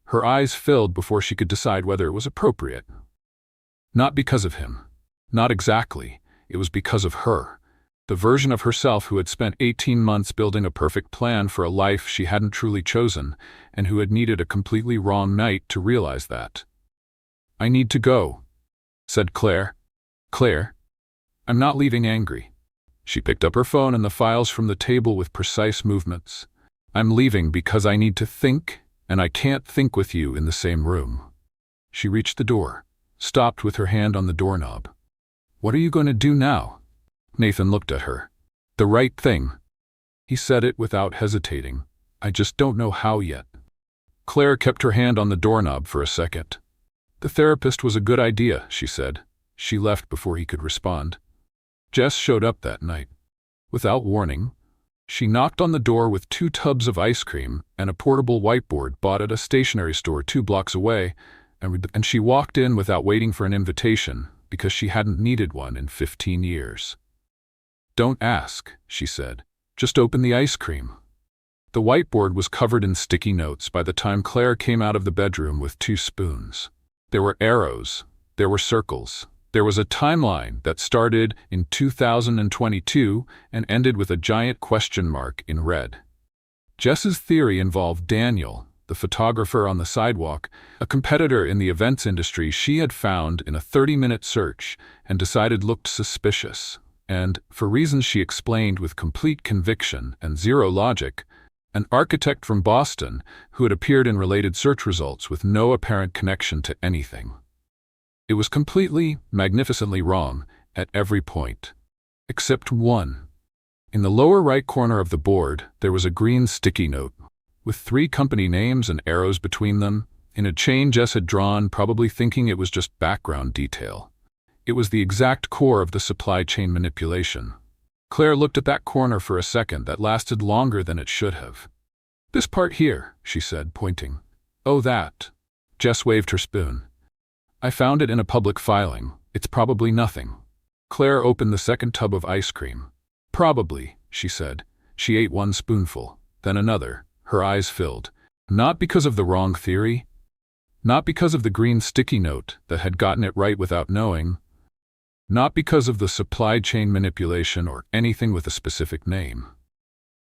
S1: Her eyes filled before she could decide whether it was appropriate. Not because of him. Not exactly. It was because of her. The version of herself who had spent 18 months building a perfect plan for a life she hadn't truly chosen, and who had needed a completely wrong night to realize that. I need to go, said Claire. Claire, I'm not leaving angry. She picked up her phone and the files from the table with precise movements. I'm leaving because I need to think, and I can't think with you in the same room. She reached the door, stopped with her hand on the doorknob. What are you going to do now? Nathan looked at her. The right thing. He said it without hesitating. I just don't know how yet. Claire kept her hand on the doorknob for a second. The therapist was a good idea, she said. She left before he could respond. Jess showed up that night. Without warning, she knocked on the door with 2 tubs of ice cream and a portable whiteboard bought at a stationery store 2 blocks away, and she walked in without waiting for an invitation because she hadn't needed one in 15 years. Don't ask, she said. Just open the ice cream. The whiteboard was covered in sticky notes by the time Claire came out of the bedroom with 2 spoons. There were arrows. There were circles. There was a timeline that started in 2022 and ended with a giant question mark in red. Jess's theory involved Daniel, the photographer on the sidewalk, a competitor in the events industry she had found in a 30-minute search and decided looked suspicious, and, for reasons she explained with complete conviction and zero logic, an architect from Boston who had appeared in related search results with no apparent connection to anything. It was completely, magnificently wrong at every point. Except one. In the lower right corner of the board, there was a green sticky note, with 3 company names and arrows between them, in a chain Jess had drawn, probably thinking it was just background detail. It was the exact core of the supply chain manipulation. Claire looked at that corner for a second that lasted longer than it should have. This part here, she said, pointing. Oh, that. Jess waved her spoon. I found it in a public filing. It's probably nothing. Claire opened the second tub of ice cream. Probably, she said. She ate 1 spoonful, then another, her eyes filled. Not because of the wrong theory. Not because of the green sticky note that had gotten it right without knowing. Not because of the supply chain manipulation or anything with a specific name.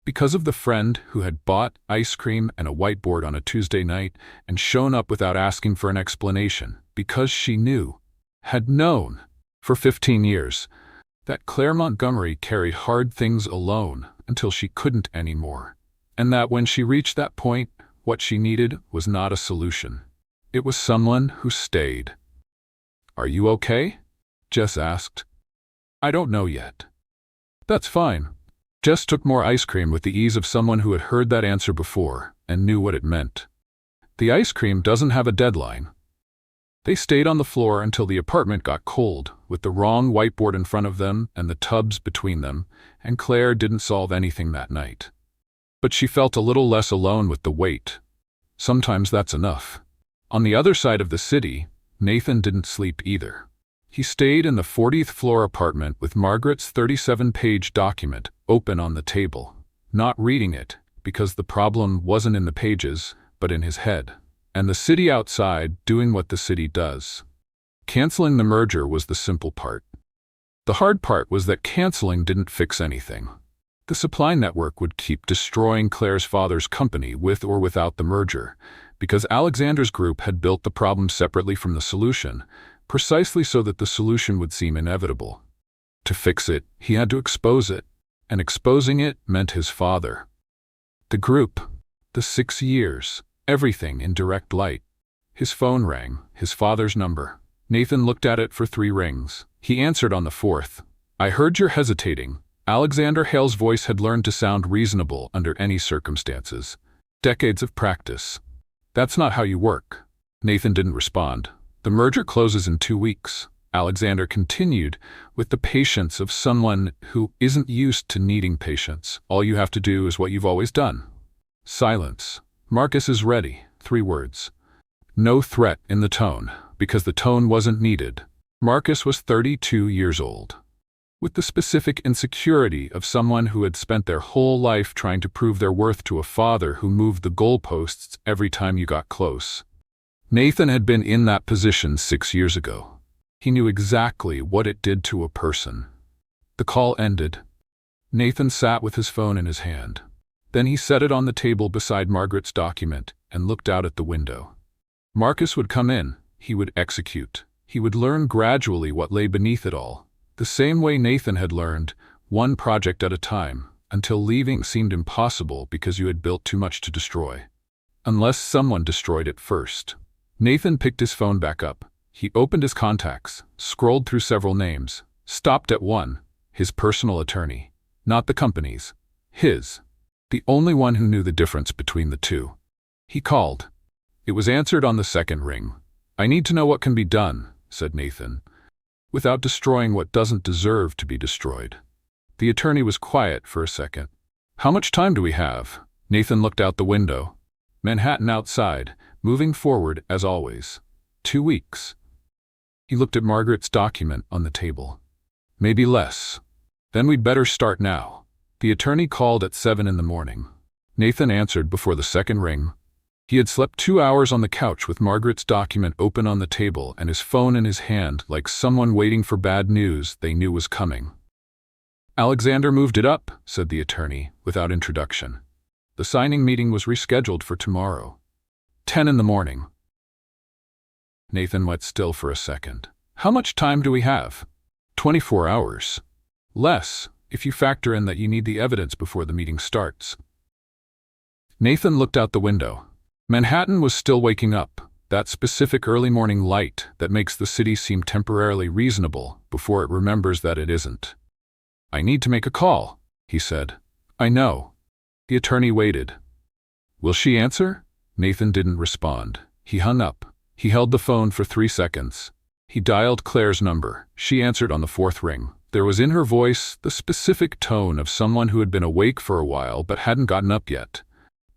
S1: Because of the friend who had bought ice cream and a whiteboard on a Tuesday night and shown up without asking for an explanation, because she knew, had known, for 15 years, that Claire Montgomery carried hard things alone until she couldn't anymore, and that when she reached that point, what she needed was not a solution. It was someone who stayed. Are you okay? Jess asked. I don't know yet. That's fine. Jess took more ice cream with the ease of someone who had heard that answer before and knew what it meant. The ice cream doesn't have a deadline. They stayed on the floor until the apartment got cold, with the wrong whiteboard in front of them and the tubs between them, and Claire didn't solve anything that night. But she felt a little less alone with the weight. Sometimes that's enough. On the other side of the city, Nathan didn't sleep either. He stayed in the 40th floor apartment with Margaret's 37-page document open on the table, not reading it, because the problem wasn't in the pages, but in his head, and the city outside doing what the city does. Canceling the merger was the simple part. The hard part was that canceling didn't fix anything. The supply network would keep destroying Claire's father's company with or without the merger, because Alexander's group had built the problem separately from the solution, precisely so that the solution would seem inevitable. To fix it, he had to expose it, and exposing it meant his father. The group, the 6 years, everything in direct light. His phone rang, his father's number. Nathan looked at it for 3 rings. He answered on the 4th. "I heard you're hesitating." Alexander Hale's voice had learned to sound reasonable under any circumstances. Decades of practice. "That's not how you work." Nathan didn't respond. "The merger closes in 2 weeks. Alexander continued, with the patience of someone who isn't used to needing patience. "All you have to do is what you've always done." Silence. "Marcus is ready." 3 words. No threat in the tone, because the tone wasn't needed. Marcus was 32 years old. With the specific insecurity of someone who had spent their whole life trying to prove their worth to a father who moved the goalposts every time you got close. Nathan had been in that position 6 years ago. He knew exactly what it did to a person. The call ended. Nathan sat with his phone in his hand. Then he set it on the table beside Margaret's document and looked out at the window. Marcus would come in. He would execute. He would learn gradually what lay beneath it all, the same way Nathan had learned, one project at a time, until leaving seemed impossible because you had built too much to destroy. Unless someone destroyed it first. Nathan picked his phone back up. He opened his contacts, scrolled through several names, stopped at one, his personal attorney. Not the company's. His. The only one who knew the difference between the two. He called. It was answered on the 2nd ring. "I need to know what can be done," said Nathan, "without destroying what doesn't deserve to be destroyed." The attorney was quiet for a second. "How much time do we have?" Nathan looked out the window. Manhattan outside, moving forward as always. 2 weeks. He looked at Margaret's document on the table. "Maybe less. Then we'd better start now." The attorney called at 7 in the morning. Nathan answered before the 2nd ring. He had slept 2 hours on the couch with Margaret's document open on the table and his phone in his hand, like someone waiting for bad news they knew was coming. "Alexander moved it up," said the attorney, without introduction. The signing meeting was rescheduled for tomorrow. 10 in the morning. Nathan went still for a second. "How much time do we have?" 24 hours. Less, if you factor in that you need the evidence before the meeting starts. Nathan looked out the window. Manhattan was still waking up, that specific early morning light that makes the city seem temporarily reasonable before it remembers that it isn't. "I need to make a call," he said. "I know." The attorney waited. "Will she answer?" Nathan didn't respond. He hung up. He held the phone for 3 seconds. He dialed Claire's number. She answered on the 4th ring. There was in her voice the specific tone of someone who had been awake for a while but hadn't gotten up yet,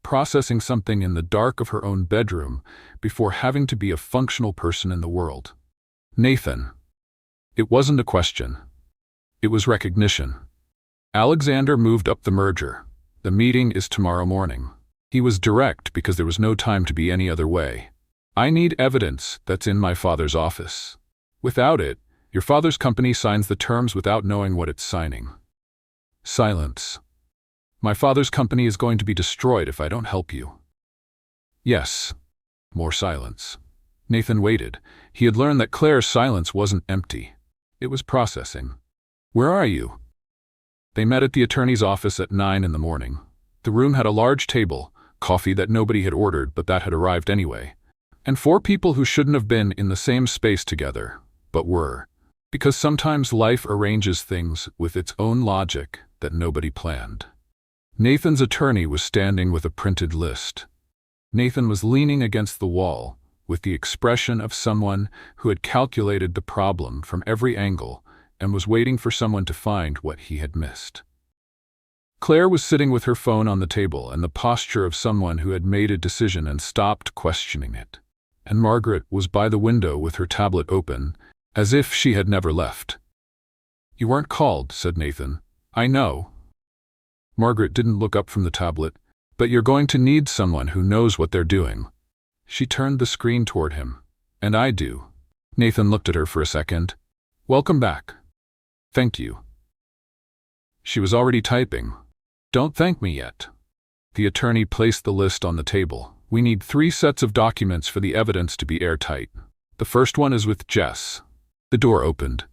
S1: processing something in the dark of her own bedroom before having to be a functional person in the world. "Nathan." It wasn't a question. It was recognition. Alexander moved up the merger. "The meeting is tomorrow morning." He was direct because there was no time to be any other way. "I need evidence that's in my father's office. Without it, your father's company signs the terms without knowing what it's signing." Silence. "My father's company is going to be destroyed if I don't help you." "Yes." More silence. Nathan waited. He had learned that Claire's silence wasn't empty. It was processing. "Where are you?" They met at the attorney's office at 9 in the morning. The room had a large table, coffee that nobody had ordered but that had arrived anyway, and 4 people who shouldn't have been in the same space together, but were, because sometimes life arranges things with its own logic that nobody planned. Nathan's attorney was standing with a printed list. Nathan was leaning against the wall, with the expression of someone who had calculated the problem from every angle and was waiting for someone to find what he had missed. Claire was sitting with her phone on the table and the posture of someone who had made a decision and stopped questioning it. And Margaret was by the window with her tablet open, as if she had never left. "You weren't called," said Nathan. "I know." Margaret didn't look up from the tablet. "But you're going to need someone who knows what they're doing." She turned the screen toward him. "And I do." Nathan looked at her for a second. "Welcome back." "Thank you." She was already typing. "Don't thank me yet." The attorney placed the list on the table. "We need 3 sets of documents for the evidence to be airtight. The first one is with Jess." The door opened.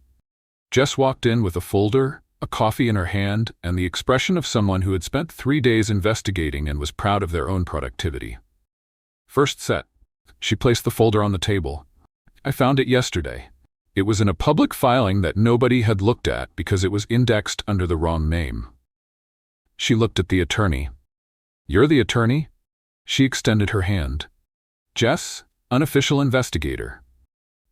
S1: Jess walked in with a folder, a coffee in her hand, and the expression of someone who had spent 3 days investigating and was proud of their own productivity. "First set." She placed the folder on the table. "I found it yesterday. It was in a public filing that nobody had looked at because it was indexed under the wrong name." She looked at the attorney. "You're the attorney?" She extended her hand. "Jess, unofficial investigator."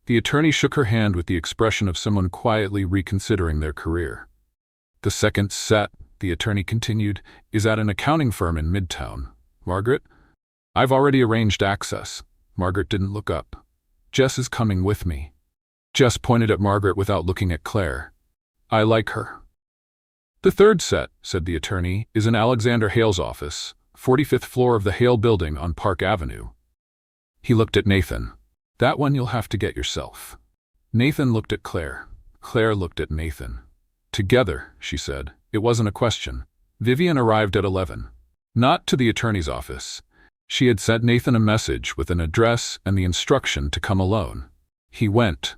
S1: The attorney shook her hand with the expression of someone quietly reconsidering their career. "The second set," the attorney continued, "is at an accounting firm in Midtown. Margaret? I've already arranged access." Margaret didn't look up. "Jess is coming with me." Jess pointed at Margaret without looking at Claire. "I like her." "The third set," said the attorney, "is in Alexander Hale's office, 45th floor of the Hale building on Park Avenue." He looked at Nathan. "That one you'll have to get yourself." Nathan looked at Claire. Claire looked at Nathan. "Together," she said. It wasn't a question. Vivian arrived at 11. Not to the attorney's office. She had sent Nathan a message with an address and the instruction to come alone. He went.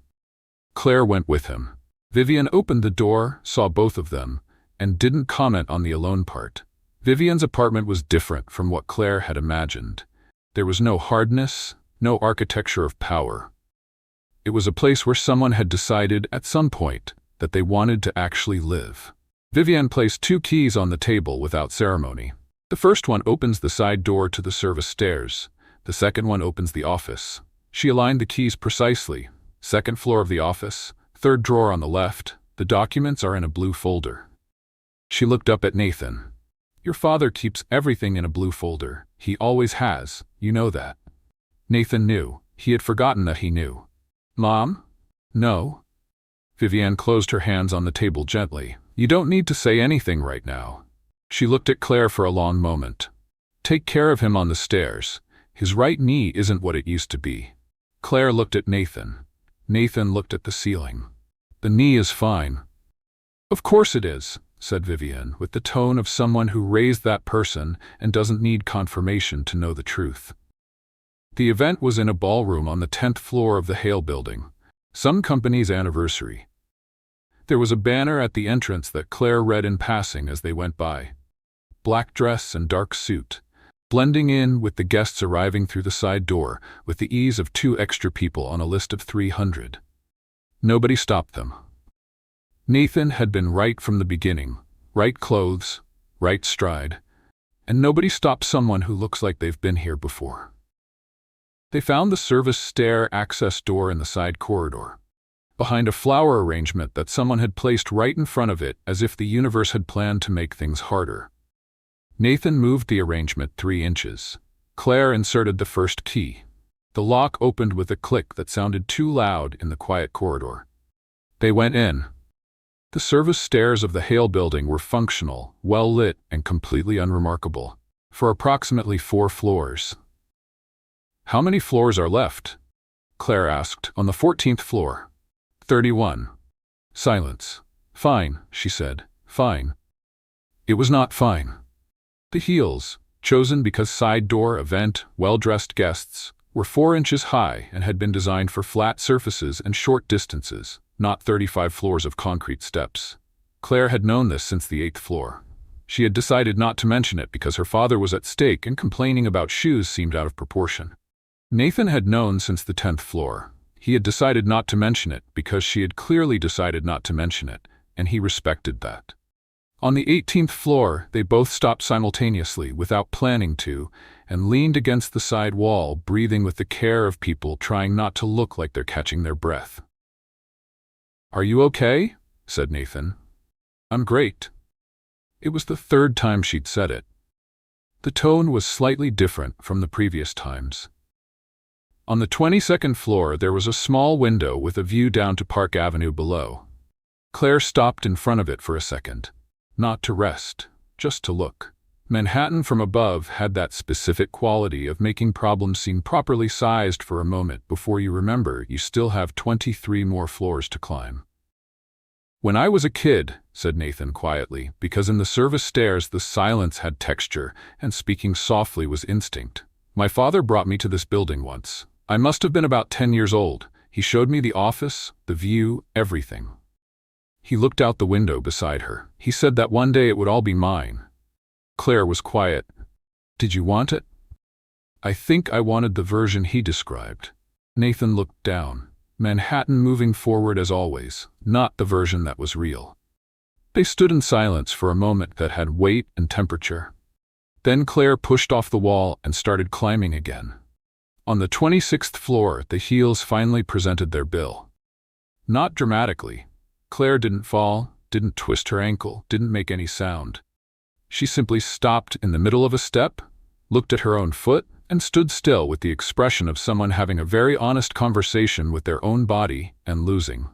S1: Claire went with him. Vivian opened the door, saw both of them, and didn't comment on the alone part. Vivian's apartment was different from what Claire had imagined. There was no hardness, no architecture of power. It was a place where someone had decided at some point that they wanted to actually live. Vivian placed 2 keys on the table without ceremony. The first one opens the side door to the service stairs. The second one opens the office. She aligned the keys precisely. Second floor of the office, 3rd drawer on the left. The documents are in a blue folder. She looked up at Nathan. "Your father keeps everything in a blue folder. He always has, you know that." Nathan knew. He had forgotten that he knew. "Mom? No." Vivian closed her hands on the table gently. "You don't need to say anything right now." She looked at Claire for a long moment. "Take care of him on the stairs. His right knee isn't what it used to be." Claire looked at Nathan. Nathan looked at the ceiling. "The knee is fine." "Of course it is," said Vivian, with the tone of someone who raised that person and doesn't need confirmation to know the truth. The event was in a ballroom on the 10th floor of the Hale building, some company's anniversary. There was a banner at the entrance that Claire read in passing as they went by. Black dress and dark suit, blending in with the guests arriving through the side door with the ease of 2 extra people on a list of 300. Nobody stopped them. Nathan had been right from the beginning, right clothes, right stride, and nobody stopped someone who looks like they've been here before. They found the service stair access door in the side corridor, behind a flower arrangement that someone had placed right in front of it as if the universe had planned to make things harder. Nathan moved the arrangement 3 inches. Claire inserted the first key. The lock opened with a click that sounded too loud in the quiet corridor. They went in. The service stairs of the Hale building were functional, well-lit, and completely unremarkable, for approximately 4 floors. "How many floors are left?" Claire asked. "On the 14th floor. 31. Silence. "Fine," she said. "Fine." It was not fine. The heels, chosen because side door event, well-dressed guests, were 4 inches high and had been designed for flat surfaces and short distances, not 35 floors of concrete steps. Claire had known this since the 8th floor. She had decided not to mention it because her father was at stake and complaining about shoes seemed out of proportion. Nathan had known since the 10th floor. He had decided not to mention it because she had clearly decided not to mention it, and he respected that. On the 18th floor, they both stopped simultaneously, without planning to, and leaned against the side wall, breathing with the care of people trying not to look like they're catching their breath. "Are you okay?" said Nathan. "I'm great." It was the third time she'd said it. The tone was slightly different from the previous times. On the 22nd floor, there was a small window with a view down to Park Avenue below. Claire stopped in front of it for a second. Not to rest, just to look. Manhattan from above had that specific quality of making problems seem properly sized for a moment before you remember you still have 23 more floors to climb. "When I was a kid," said Nathan quietly, because in the service stairs the silence had texture and speaking softly was instinct. "My father brought me to this building once. I must have been about 10 years old. He showed me the office, the view, everything. He looked out the window beside her. He said that one day it would all be mine." Claire was quiet. "Did you want it?" "I think I wanted the version he described." Nathan looked down. Manhattan moving forward as always, not the version that was real. They stood in silence for a moment that had weight and temperature. Then Claire pushed off the wall and started climbing again. On the 26th floor, the heels finally presented their bill. Not dramatically. Claire didn't fall, didn't twist her ankle, didn't make any sound. She simply stopped in the middle of a step, looked at her own foot, and stood still with the expression of someone having a very honest conversation with their own body and losing.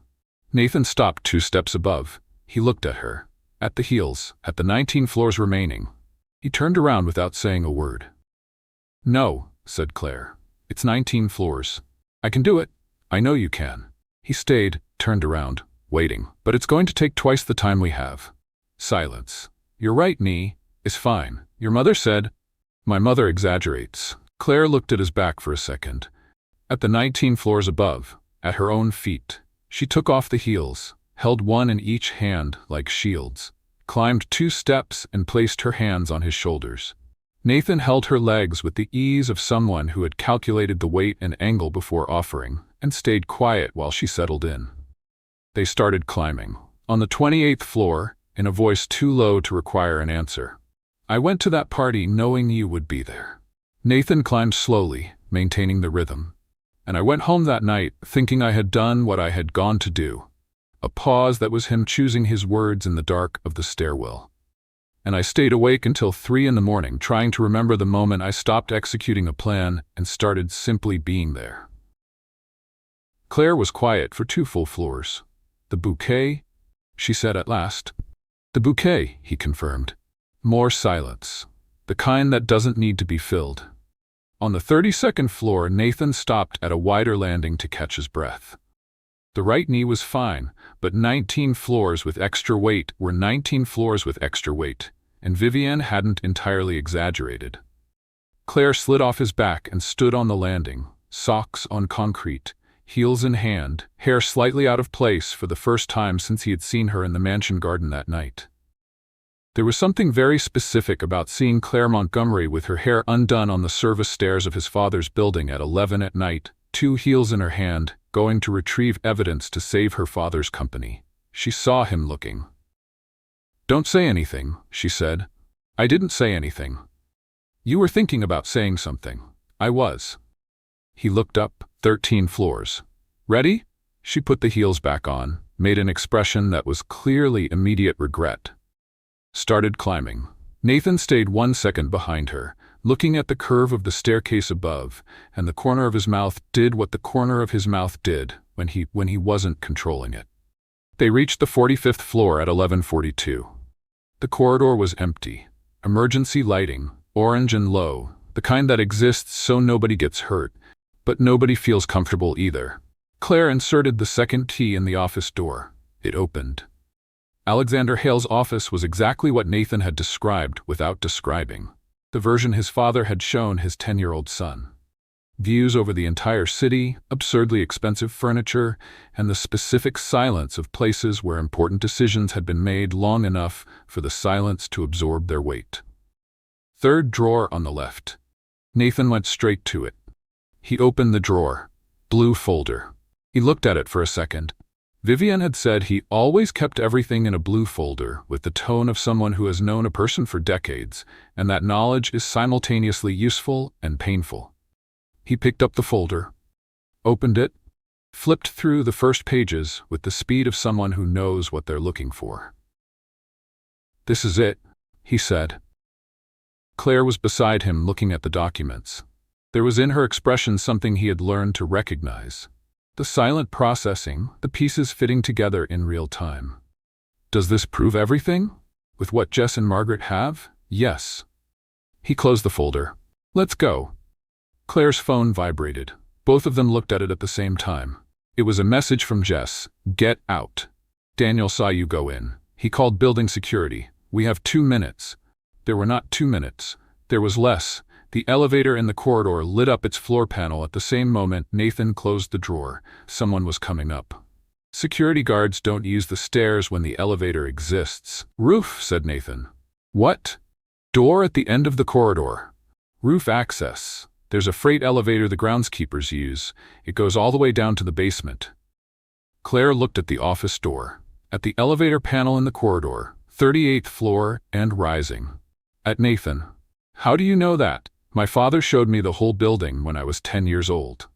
S1: Nathan stopped 2 steps above. He looked at her, at the heels, at the 19 floors remaining. He turned around without saying a word. "No," said Claire. "It's 19 floors. I can do it. I know you can." He stayed, turned around, waiting. "But it's going to take twice the time we have." Silence. "You're right, Nee. It's fine. Your mother said—" "My mother exaggerates." Claire looked at his back for a second. At the 19 floors above, at her own feet, she took off the heels, held one in each hand like shields, climbed 2 steps and placed her hands on his shoulders. Nathan held her legs with the ease of someone who had calculated the weight and angle before offering, and stayed quiet while she settled in. They started climbing. On the 28th floor, in a voice too low to require an answer. "I went to that party knowing you would be there." Nathan climbed slowly, maintaining the rhythm. "And I went home that night thinking I had done what I had gone to do." A pause that was him choosing his words in the dark of the stairwell. "And I stayed awake until 3 in the morning trying to remember the moment I stopped executing a plan and started simply being there." Claire was quiet for 2 full floors. "The bouquet?" she said at last. "The bouquet," he confirmed. More silence. The kind that doesn't need to be filled. On the 32nd floor, Nathan stopped at a wider landing to catch his breath. The right knee was fine, but 19 floors with extra weight were 19 floors with extra weight, and Vivienne hadn't entirely exaggerated. Claire slid off his back and stood on the landing, socks on concrete, heels in hand, hair slightly out of place for the first time since he had seen her in the mansion garden that night. There was something very specific about seeing Claire Montgomery with her hair undone on the service stairs of his father's building at 11 at night, 2 heels in her hand, going to retrieve evidence to save her father's company. She saw him looking. "Don't say anything," she said. "I didn't say anything." "You were thinking about saying something." "I was." He looked up. 13 floors. "Ready?" She put the heels back on, made an expression that was clearly immediate regret. Started climbing. Nathan stayed 1 second behind her, looking at the curve of the staircase above, and the corner of his mouth did what the corner of his mouth did when he wasn't controlling it. They reached the 45th floor at 11:42. The corridor was empty. Emergency lighting, orange and low, the kind that exists so nobody gets hurt, but nobody feels comfortable either. Claire inserted the second key in the office door. It opened. Alexander Hale's office was exactly what Nathan had described without describing. The version his father had shown his 10-year-old son. Views over the entire city, absurdly expensive furniture, and the specific silence of places where important decisions had been made long enough for the silence to absorb their weight. 3rd drawer on the left. Nathan went straight to it. He opened the drawer. Blue folder. He looked at it for a second. Vivian had said he always kept everything in a blue folder with the tone of someone who has known a person for decades, and that knowledge is simultaneously useful and painful. He picked up the folder, opened it, flipped through the first pages with the speed of someone who knows what they're looking for. "This is it," he said. Claire was beside him looking at the documents. There was in her expression something he had learned to recognize. The silent processing, the pieces fitting together in real time. "Does this prove everything? With what Jess and Margaret have? Yes." He closed the folder. "Let's go." Claire's phone vibrated. Both of them looked at it at the same time. It was a message from Jess. "Get out. Daniel saw you go in. He called building security. We have 2 minutes." There were not 2 minutes. There was less. The elevator in the corridor lit up its floor panel at the same moment Nathan closed the drawer. Someone was coming up. "Security guards don't use the stairs when the elevator exists." "Roof," said Nathan. "What?" "Door at the end of the corridor. Roof access. There's a freight elevator the groundskeepers use. It goes all the way down to the basement." Claire looked at the office door, at the elevator panel in the corridor, 38th floor and rising. At Nathan. "How do you know that?" "My father showed me the whole building when I was 10 years old."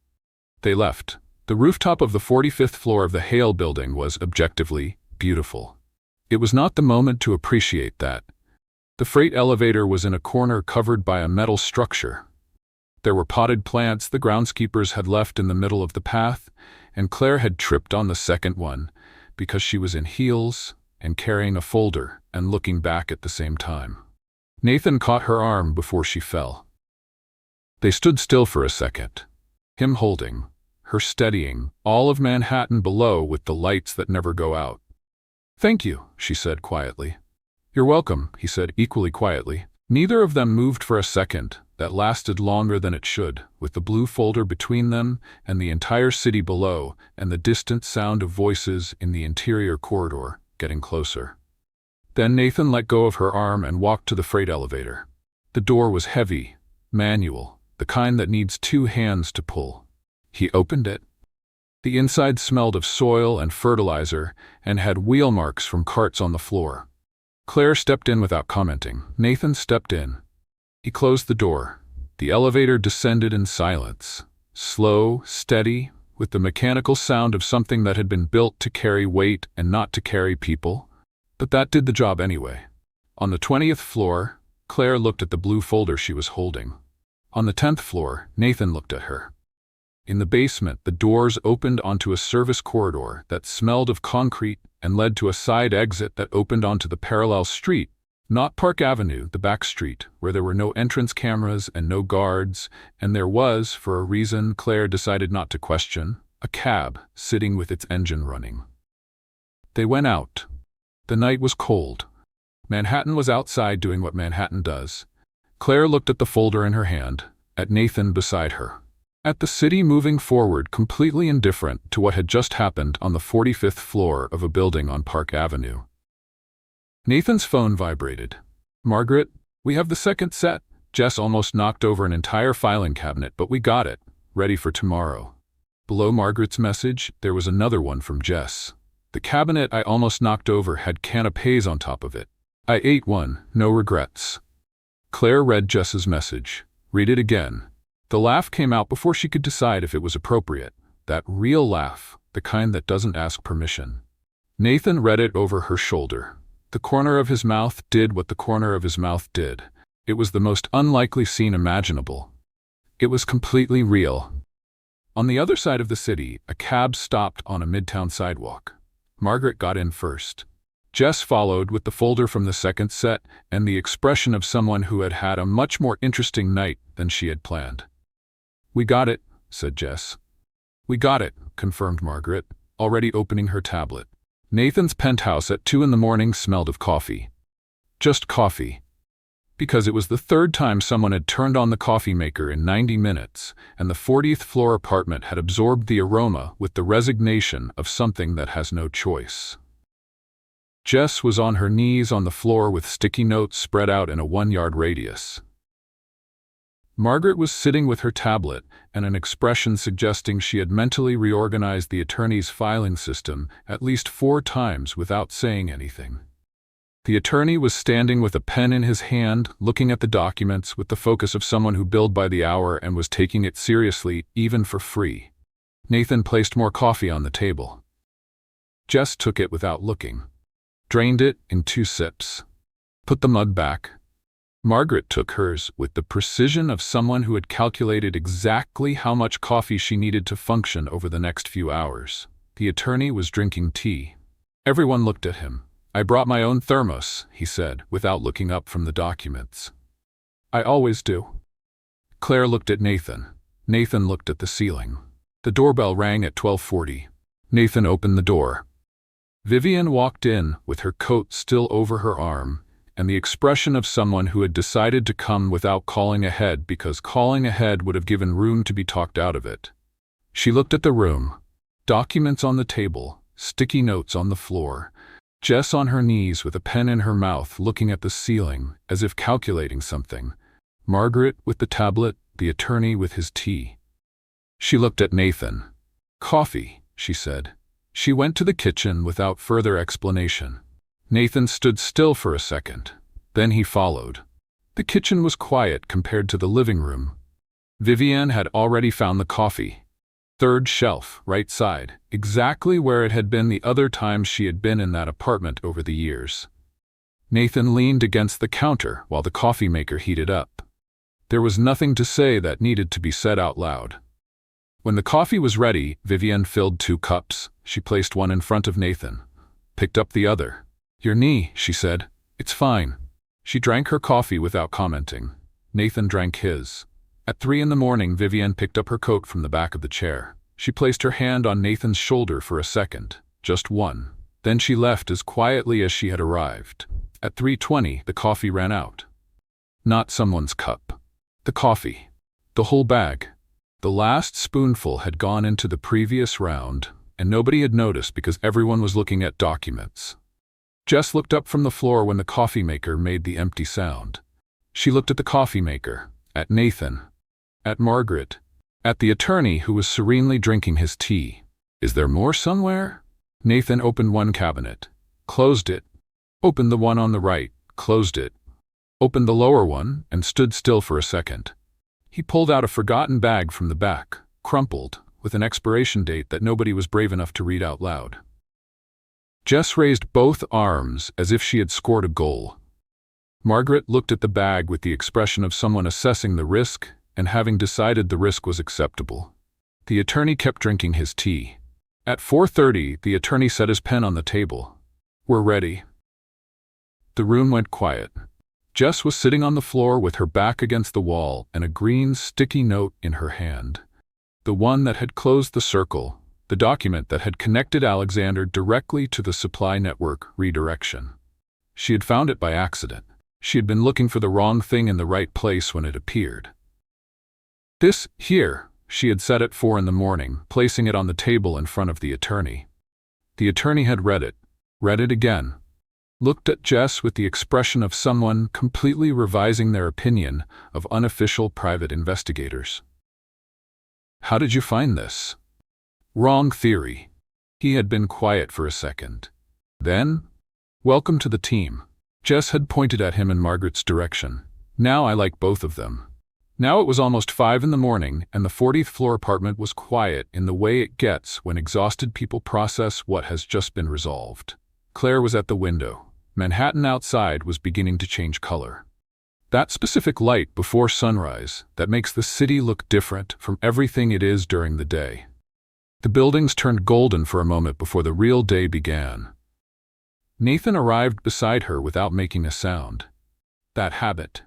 S1: They left. The rooftop of the 45th floor of the Hale building was objectively beautiful. It was not the moment to appreciate that. The freight elevator was in a corner covered by a metal structure. There were potted plants the groundskeepers had left in the middle of the path, and Claire had tripped on the second one because she was in heels and carrying a folder and looking back at the same time. Nathan caught her arm before she fell. They stood still for a second, him holding, her steadying, all of Manhattan below with the lights that never go out. "Thank you," she said quietly. "You're welcome," he said equally quietly. Neither of them moved for a second that lasted longer than it should, with the blue folder between them and the entire city below and the distant sound of voices in the interior corridor getting closer. Then Nathan let go of her arm and walked to the freight elevator. The door was heavy, manual, the kind that needs 2 hands to pull. He opened it. The inside smelled of soil and fertilizer and had wheel marks from carts on the floor. Claire stepped in without commenting. Nathan stepped in. He closed the door. The elevator descended in silence, slow, steady, with the mechanical sound of something that had been built to carry weight and not to carry people. But that did the job anyway. On the 20th floor, Claire looked at the blue folder she was holding. On the 10th floor, Nathan looked at her. In the basement, the doors opened onto a service corridor that smelled of concrete and led to a side exit that opened onto the parallel street, not Park Avenue, the back street, where there were no entrance cameras and no guards, and there was, for a reason Claire decided not to question, a cab sitting with its engine running. They went out. The night was cold. Manhattan was outside doing what Manhattan does. Claire looked at the folder in her hand, at Nathan beside her, at the city moving forward completely indifferent to what had just happened on the 45th floor of a building on Park Avenue. Nathan's phone vibrated. "Margaret, we have the second set." Jess almost knocked over an entire filing cabinet, but we got it, ready for tomorrow. Below Margaret's message, there was another one from Jess. "The cabinet I almost knocked over had canapés on top of it. I ate one, no regrets." Claire read Jess's message. Read it again. The laugh came out before she could decide if it was appropriate. That real laugh, the kind that doesn't ask permission. Nathan read it over her shoulder. The corner of his mouth did what the corner of his mouth did. It was the most unlikely scene imaginable. It was completely real. On the other side of the city, a cab stopped on a midtown sidewalk. Margaret got in first. Jess followed with the folder from the second set and the expression of someone who had had a much more interesting night than she had planned. "We got it," said Jess. "We got it," confirmed Margaret, already opening her tablet. Nathan's penthouse at 2 a.m. smelled of coffee. Just coffee. Because it was the third time someone had turned on the coffee maker in 90 minutes, and the 40th floor apartment had absorbed the aroma with the resignation of something that has no choice. Jess was on her knees on the floor with sticky notes spread out in a 1-yard radius. Margaret was sitting with her tablet and an expression suggesting she had mentally reorganized the attorney's filing system at least 4 times without saying anything. The attorney was standing with a pen in his hand, looking at the documents with the focus of someone who billed by the hour and was taking it seriously, even for free. Nathan placed more coffee on the table. Jess took it without looking. Drained it in 2 sips. Put the mug back. Margaret took hers with the precision of someone who had calculated exactly how much coffee she needed to function over the next few hours. The attorney was drinking tea. Everyone looked at him. "I brought my own thermos," he said, without looking up from the documents. "I always do." Claire looked at Nathan. Nathan looked at the ceiling. The doorbell rang at 12:40. Nathan opened the door. Vivian walked in with her coat still over her arm, and the expression of someone who had decided to come without calling ahead because calling ahead would have given room to be talked out of it. She looked at the room. Documents on the table, sticky notes on the floor, Jess on her knees with a pen in her mouth looking at the ceiling as if calculating something, Margaret with the tablet, the attorney with his tea. She looked at Nathan. "Coffee," she said. She went to the kitchen without further explanation. Nathan stood still for a second. Then he followed. The kitchen was quiet compared to the living room. Vivian had already found the coffee. 3rd shelf, right side, exactly where it had been the other times she had been in that apartment over the years. Nathan leaned against the counter while the coffee maker heated up. There was nothing to say that needed to be said out loud. When the coffee was ready, Vivian filled 2 cups. She placed one in front of Nathan. Picked up the other. "Your knee," she said. "It's fine." She drank her coffee without commenting. Nathan drank his. At 3 in the morning, Vivian picked up her coat from the back of the chair. She placed her hand on Nathan's shoulder for a second, just one. Then she left as quietly as she had arrived. At 3:20, the coffee ran out. Not someone's cup. The coffee. The whole bag. The last spoonful had gone into the previous round, and nobody had noticed because everyone was looking at documents. Jess looked up from the floor when the coffee maker made the empty sound. She looked at the coffee maker, at Nathan, at Margaret, at the attorney who was serenely drinking his tea. "Is there more somewhere?" Nathan opened one cabinet, closed it, opened the one on the right, closed it, opened the lower one, and stood still for a second. He pulled out a forgotten bag from the back, crumpled, with an expiration date that nobody was brave enough to read out loud. Jess raised both arms as if she had scored a goal. Margaret looked at the bag with the expression of someone assessing the risk and having decided the risk was acceptable. The attorney kept drinking his tea. At 4:30, the attorney set his pen on the table. "We're ready." The room went quiet. Jess was sitting on the floor with her back against the wall and a green sticky note in her hand. The one that had closed the circle, the document that had connected Alexander directly to the supply network redirection. She had found it by accident. She had been looking for the wrong thing in the right place when it appeared. "This, here," she had said at 4 in the morning, placing it on the table in front of the attorney. The attorney had read it again, looked at Jess with the expression of someone completely revising their opinion of unofficial private investigators. "How did you find this?" "Wrong theory." He had been quiet for a second. Then, "Welcome to the team." Jess had pointed at him in Margaret's direction. "Now I like both of them." Now it was almost 5 in the morning, and the 40th floor apartment was quiet in the way it gets when exhausted people process what has just been resolved. Claire was at the window. Manhattan outside was beginning to change color. That specific light before sunrise that makes the city look different from everything it is during the day. The buildings turned golden for a moment before the real day began. Nathan arrived beside her without making a sound. That habit.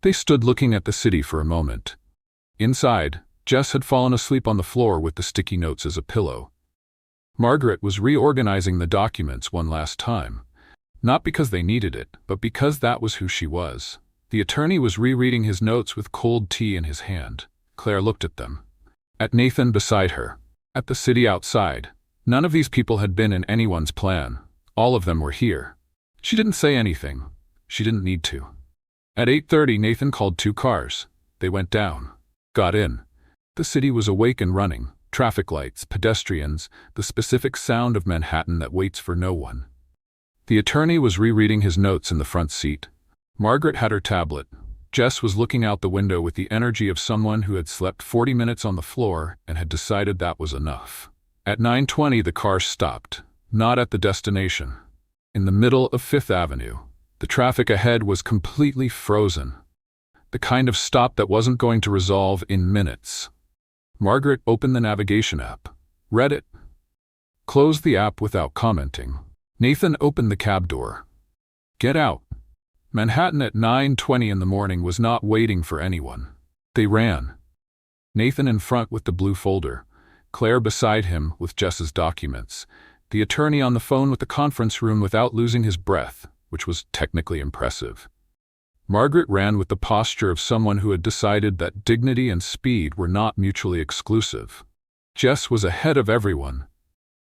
S1: They stood looking at the city for a moment. Inside, Jess had fallen asleep on the floor with the sticky notes as a pillow. Margaret was reorganizing the documents one last time. Not because they needed it, but because that was who she was. The attorney was rereading his notes with cold tea in his hand. Claire looked at them. At Nathan beside her. At the city outside. None of these people had been in anyone's plan. All of them were here. She didn't say anything. She didn't need to. At 8:30, Nathan called 2 cars. They went down. Got in. The city was awake and running. Traffic lights, pedestrians, the specific sound of Manhattan that waits for no one. The attorney was rereading his notes in the front seat. Margaret had her tablet. Jess was looking out the window with the energy of someone who had slept 40 minutes on the floor and had decided that was enough. At 9:20, the car stopped, not at the destination. In the middle of Fifth Avenue, the traffic ahead was completely frozen. The kind of stop that wasn't going to resolve in minutes. Margaret opened the navigation app, read it, closed the app without commenting. Nathan opened the cab door. Get out. Manhattan at 9:20 in the morning was not waiting for anyone. They ran. Nathan in front with the blue folder, Claire beside him with Jess's documents, the attorney on the phone with the conference room without losing his breath, which was technically impressive. Margaret ran with the posture of someone who had decided that dignity and speed were not mutually exclusive. Jess was ahead of everyone.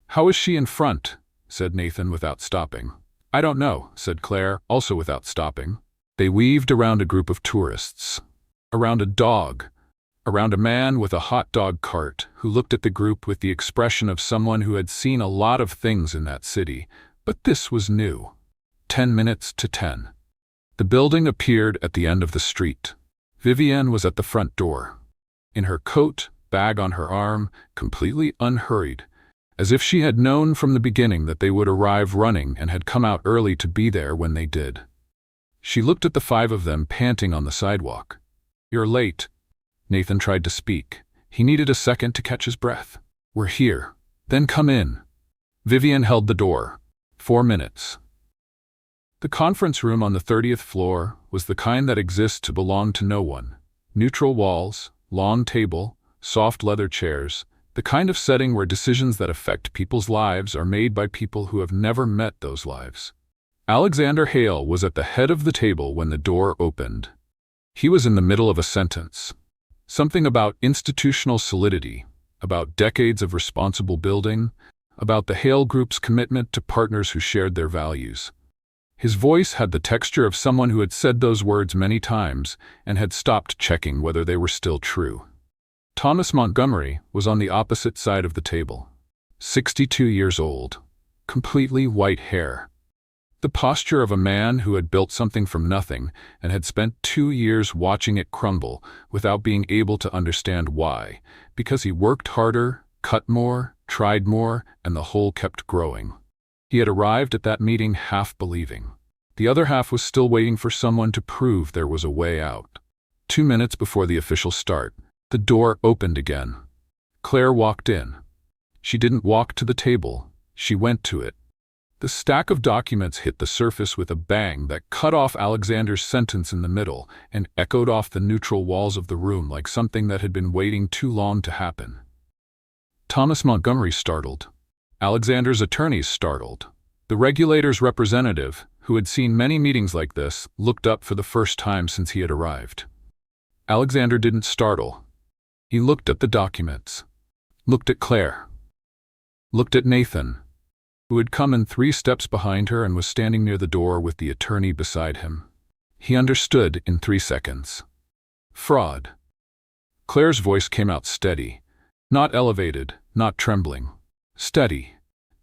S1: How is she in front? Said Nathan without stopping. I don't know, said Claire, also without stopping. They weaved around a group of tourists, around a dog, around a man with a hot dog cart who looked at the group with the expression of someone who had seen a lot of things in that city, but this was new. 10 minutes to 10. The building appeared at the end of the street. Vivienne was at the front door. In her coat, bag on her arm, completely unhurried, as if she had known from the beginning that they would arrive running and had come out early to be there when they did. She looked at the 5 of them panting on the sidewalk. You're late. Nathan tried to speak. He needed a second to catch his breath. We're here. Then come in. Vivienne held the door. 4 minutes. The conference room on the 30th floor was the kind that exists to belong to no one. Neutral walls, long table, soft leather chairs, the kind of setting where decisions that affect people's lives are made by people who have never met those lives. Alexander Hale was at the head of the table when the door opened. He was in the middle of a sentence. Something about institutional solidity, about decades of responsible building, about the Hale Group's commitment to partners who shared their values. His voice had the texture of someone who had said those words many times and had stopped checking whether they were still true. Thomas Montgomery was on the opposite side of the table. 62 years old. Completely white hair. The posture of a man who had built something from nothing and had spent 2 years watching it crumble without being able to understand why, because he worked harder, cut more, tried more, and the hole kept growing. He had arrived at that meeting half believing. The other half was still waiting for someone to prove there was a way out. 2 minutes before the official start, the door opened again. Claire walked in. She didn't walk to the table. She went to it. The stack of documents hit the surface with a bang that cut off Alexander's sentence in the middle and echoed off the neutral walls of the room like something that had been waiting too long to happen. Thomas Montgomery startled. Alexander's attorneys startled. The regulator's representative, who had seen many meetings like this, looked up for the first time since he had arrived. Alexander didn't startle. He looked at the documents, looked at Claire, looked at Nathan, who had come in 3 steps behind her and was standing near the door with the attorney beside him. He understood in 3 seconds. Fraud. Claire's voice came out steady, not elevated, not trembling. Steady.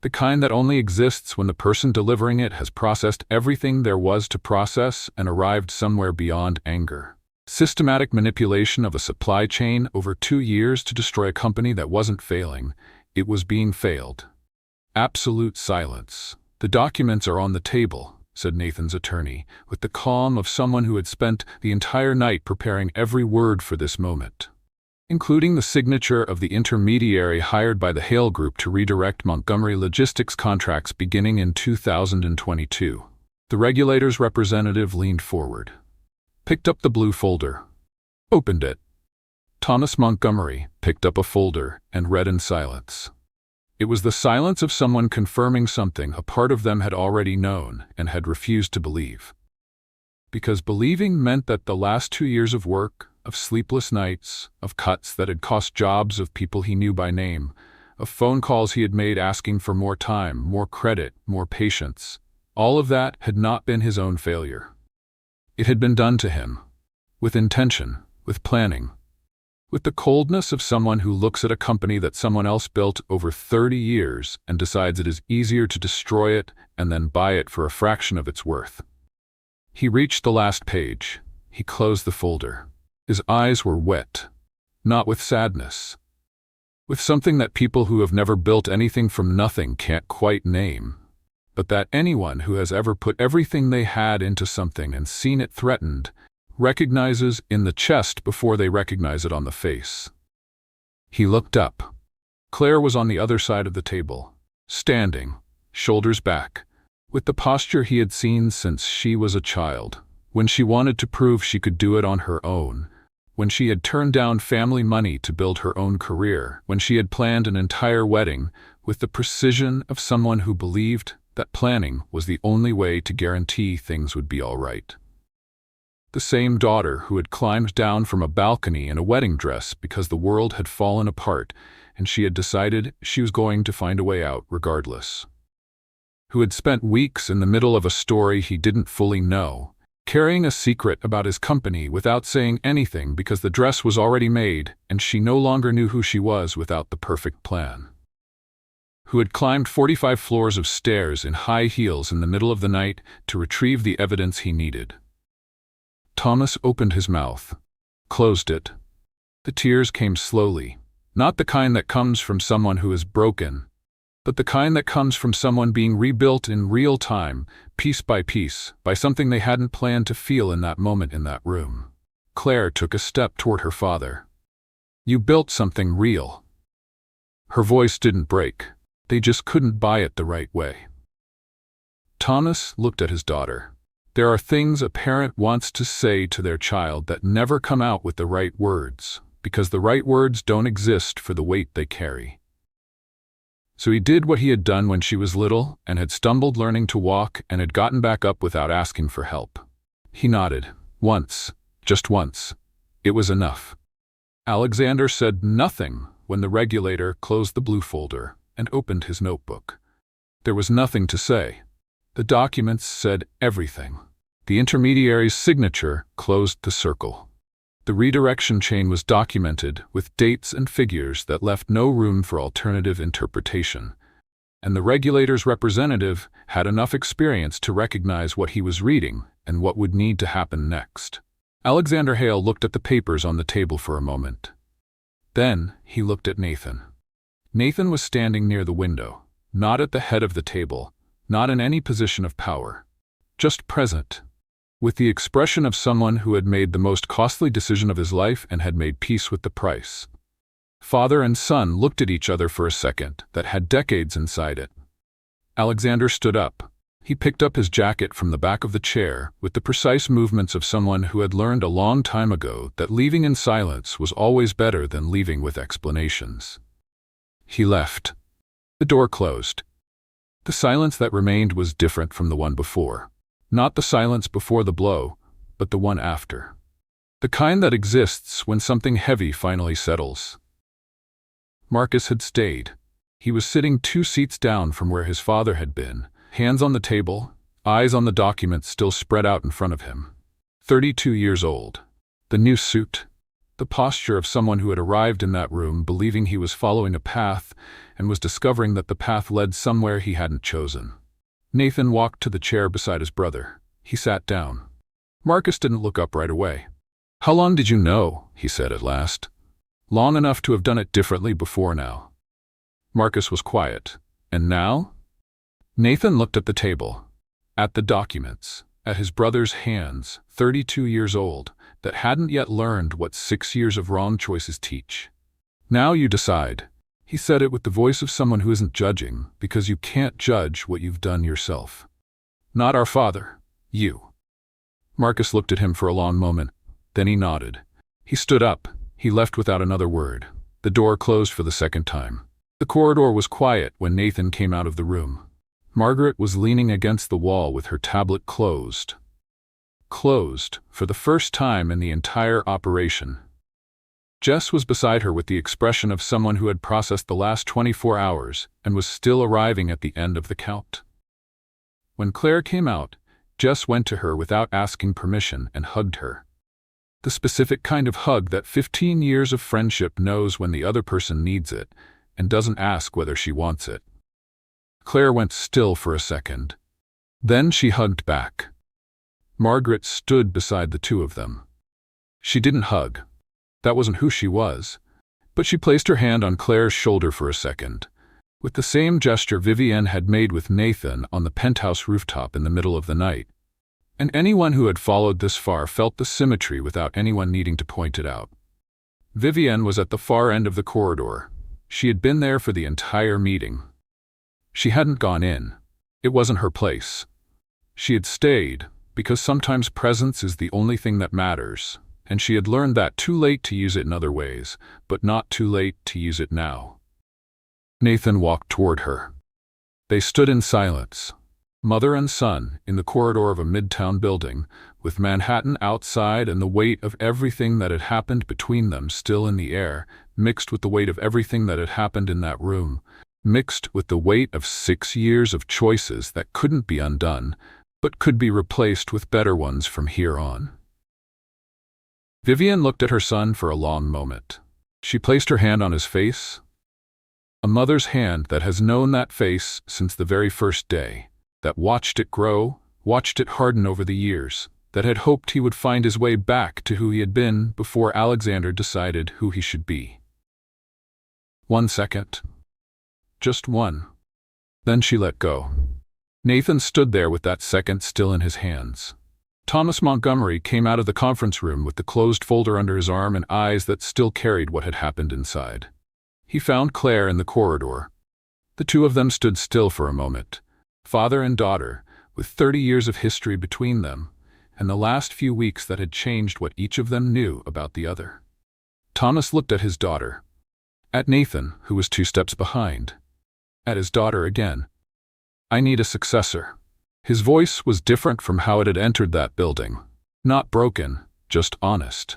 S1: The kind that only exists when the person delivering it has processed everything there was to process and arrived somewhere beyond anger. Systematic manipulation of a supply chain over 2 years to destroy a company that wasn't failing. It was being failed. Absolute silence. The documents are on the table, said Nathan's attorney, with the calm of someone who had spent the entire night preparing every word for this moment. Including the signature of the intermediary hired by the Hale Group to redirect Montgomery Logistics contracts beginning in 2022. The regulator's representative leaned forward, picked up the blue folder, opened it. Thomas Montgomery picked up a folder and read in silence. It was the silence of someone confirming something a part of them had already known and had refused to believe. Because believing meant that the last 2 years of work, of sleepless nights, of cuts that had cost jobs of people he knew by name, of phone calls he had made asking for more time, more credit, more patience, all of that had not been his own failure. It had been done to him, with intention, with planning, with the coldness of someone who looks at a company that someone else built over 30 years and decides it is easier to destroy it and then buy it for a fraction of its worth. He reached the last page. He closed the folder. His eyes were wet, not with sadness, with something that people who have never built anything from nothing can't quite name, but that anyone who has ever put everything they had into something and seen it threatened recognizes in the chest before they recognize it on the face. He looked up. Claire was on the other side of the table, standing, shoulders back, with the posture he had seen since she was a child, when she wanted to prove she could do it on her own, when she had turned down family money to build her own career, when she had planned an entire wedding with the precision of someone who believed that planning was the only way to guarantee things would be all right. The same daughter who had climbed down from a balcony in a wedding dress because the world had fallen apart and she had decided she was going to find a way out regardless. Who had spent weeks in the middle of a story he didn't fully know, carrying a secret about his company without saying anything because the dress was already made and she no longer knew who she was without the perfect plan. Who had climbed 45 floors of stairs in high heels in the middle of the night to retrieve the evidence he needed. Thomas opened his mouth, closed it. The tears came slowly, not the kind that comes from someone who is broken, but the kind that comes from someone being rebuilt in real time, piece by something they hadn't planned to feel in that moment in that room. Claire took a step toward her father. "You built something real." Her voice didn't break. They just couldn't buy it the right way. Thomas looked at his daughter. There are things a parent wants to say to their child that never come out with the right words, because the right words don't exist for the weight they carry. So he did what he had done when she was little and had stumbled learning to walk and had gotten back up without asking for help. He nodded. Once, just once. It was enough. Alexander said nothing when the regulator closed the blue folder and opened his notebook. There was nothing to say. The documents said everything. The intermediary's signature closed the circle. The redirection chain was documented with dates and figures that left no room for alternative interpretation, and the regulator's representative had enough experience to recognize what he was reading and what would need to happen next. Alexander Hale looked at the papers on the table for a moment. Then he looked at Nathan. Nathan was standing near the window, not at the head of the table, not in any position of power, just present, with the expression of someone who had made the most costly decision of his life and had made peace with the price. Father and son looked at each other for a second that had decades inside it. Alexander stood up. He picked up his jacket from the back of the chair with the precise movements of someone who had learned a long time ago that leaving in silence was always better than leaving with explanations. He left. The door closed. The silence that remained was different from the one before. Not the silence before the blow, but the one after. The kind that exists when something heavy finally settles. Marcus had stayed. He was sitting 2 seats down from where his father had been, hands on the table, eyes on the documents still spread out in front of him. 32 years old. The new suit. The posture of someone who had arrived in that room believing he was following a path and was discovering that the path led somewhere he hadn't chosen. Nathan walked to the chair beside his brother. He sat down. Marcus didn't look up right away. "How long did you know?" he said at last. "Long enough to have done it differently before now." Marcus was quiet. "And now?" Nathan looked at the table, at the documents, at his brother's hands, 32 years old, that hadn't yet learned what 6 years of wrong choices teach. "Now you decide." He said it with the voice of someone who isn't judging, because you can't judge what you've done yourself. "Not our father. You." Marcus looked at him for a long moment. Then he nodded. He stood up. He left without another word. The door closed for the second time. The corridor was quiet when Nathan came out of the room. Margaret was leaning against the wall with her tablet closed. Closed, for the first time in the entire operation. Jess was beside her with the expression of someone who had processed the last 24 hours and was still arriving at the end of the count. When Claire came out, Jess went to her without asking permission and hugged her. The specific kind of hug that 15 years of friendship knows when the other person needs it and doesn't ask whether she wants it. Claire went still for a second. Then she hugged back. Margaret stood beside the two of them. She didn't hug. That wasn't who she was. But she placed her hand on Claire's shoulder for a second, with the same gesture Vivienne had made with Nathan on the penthouse rooftop in the middle of the night. And anyone who had followed this far felt the symmetry without anyone needing to point it out. Vivienne was at the far end of the corridor. She had been there for the entire meeting. She hadn't gone in. It wasn't her place. She had stayed, because sometimes presence is the only thing that matters, and she had learned that too late to use it in other ways, but not too late to use it now. Nathan walked toward her. They stood in silence, mother and son, in the corridor of a midtown building, with Manhattan outside and the weight of everything that had happened between them still in the air, mixed with the weight of everything that had happened in that room, mixed with the weight of 6 years of choices that couldn't be undone, but could be replaced with better ones from here on. Vivienne looked at her son for a long moment. She placed her hand on his face, a mother's hand that has known that face since the very first day, that watched it grow, watched it harden over the years, that had hoped he would find his way back to who he had been before Alexander decided who he should be. 1 second. Just one. Then she let go. Nathan stood there with that second still in his hands. Thomas Montgomery came out of the conference room with the closed folder under his arm and eyes that still carried what had happened inside. He found Claire in the corridor. The two of them stood still for a moment, father and daughter, with 30 years of history between them, and the last few weeks that had changed what each of them knew about the other. Thomas looked at his daughter, at Nathan, who was 2 steps behind, at his daughter again. "I need a successor." His voice was different from how it had entered that building. Not broken, just honest.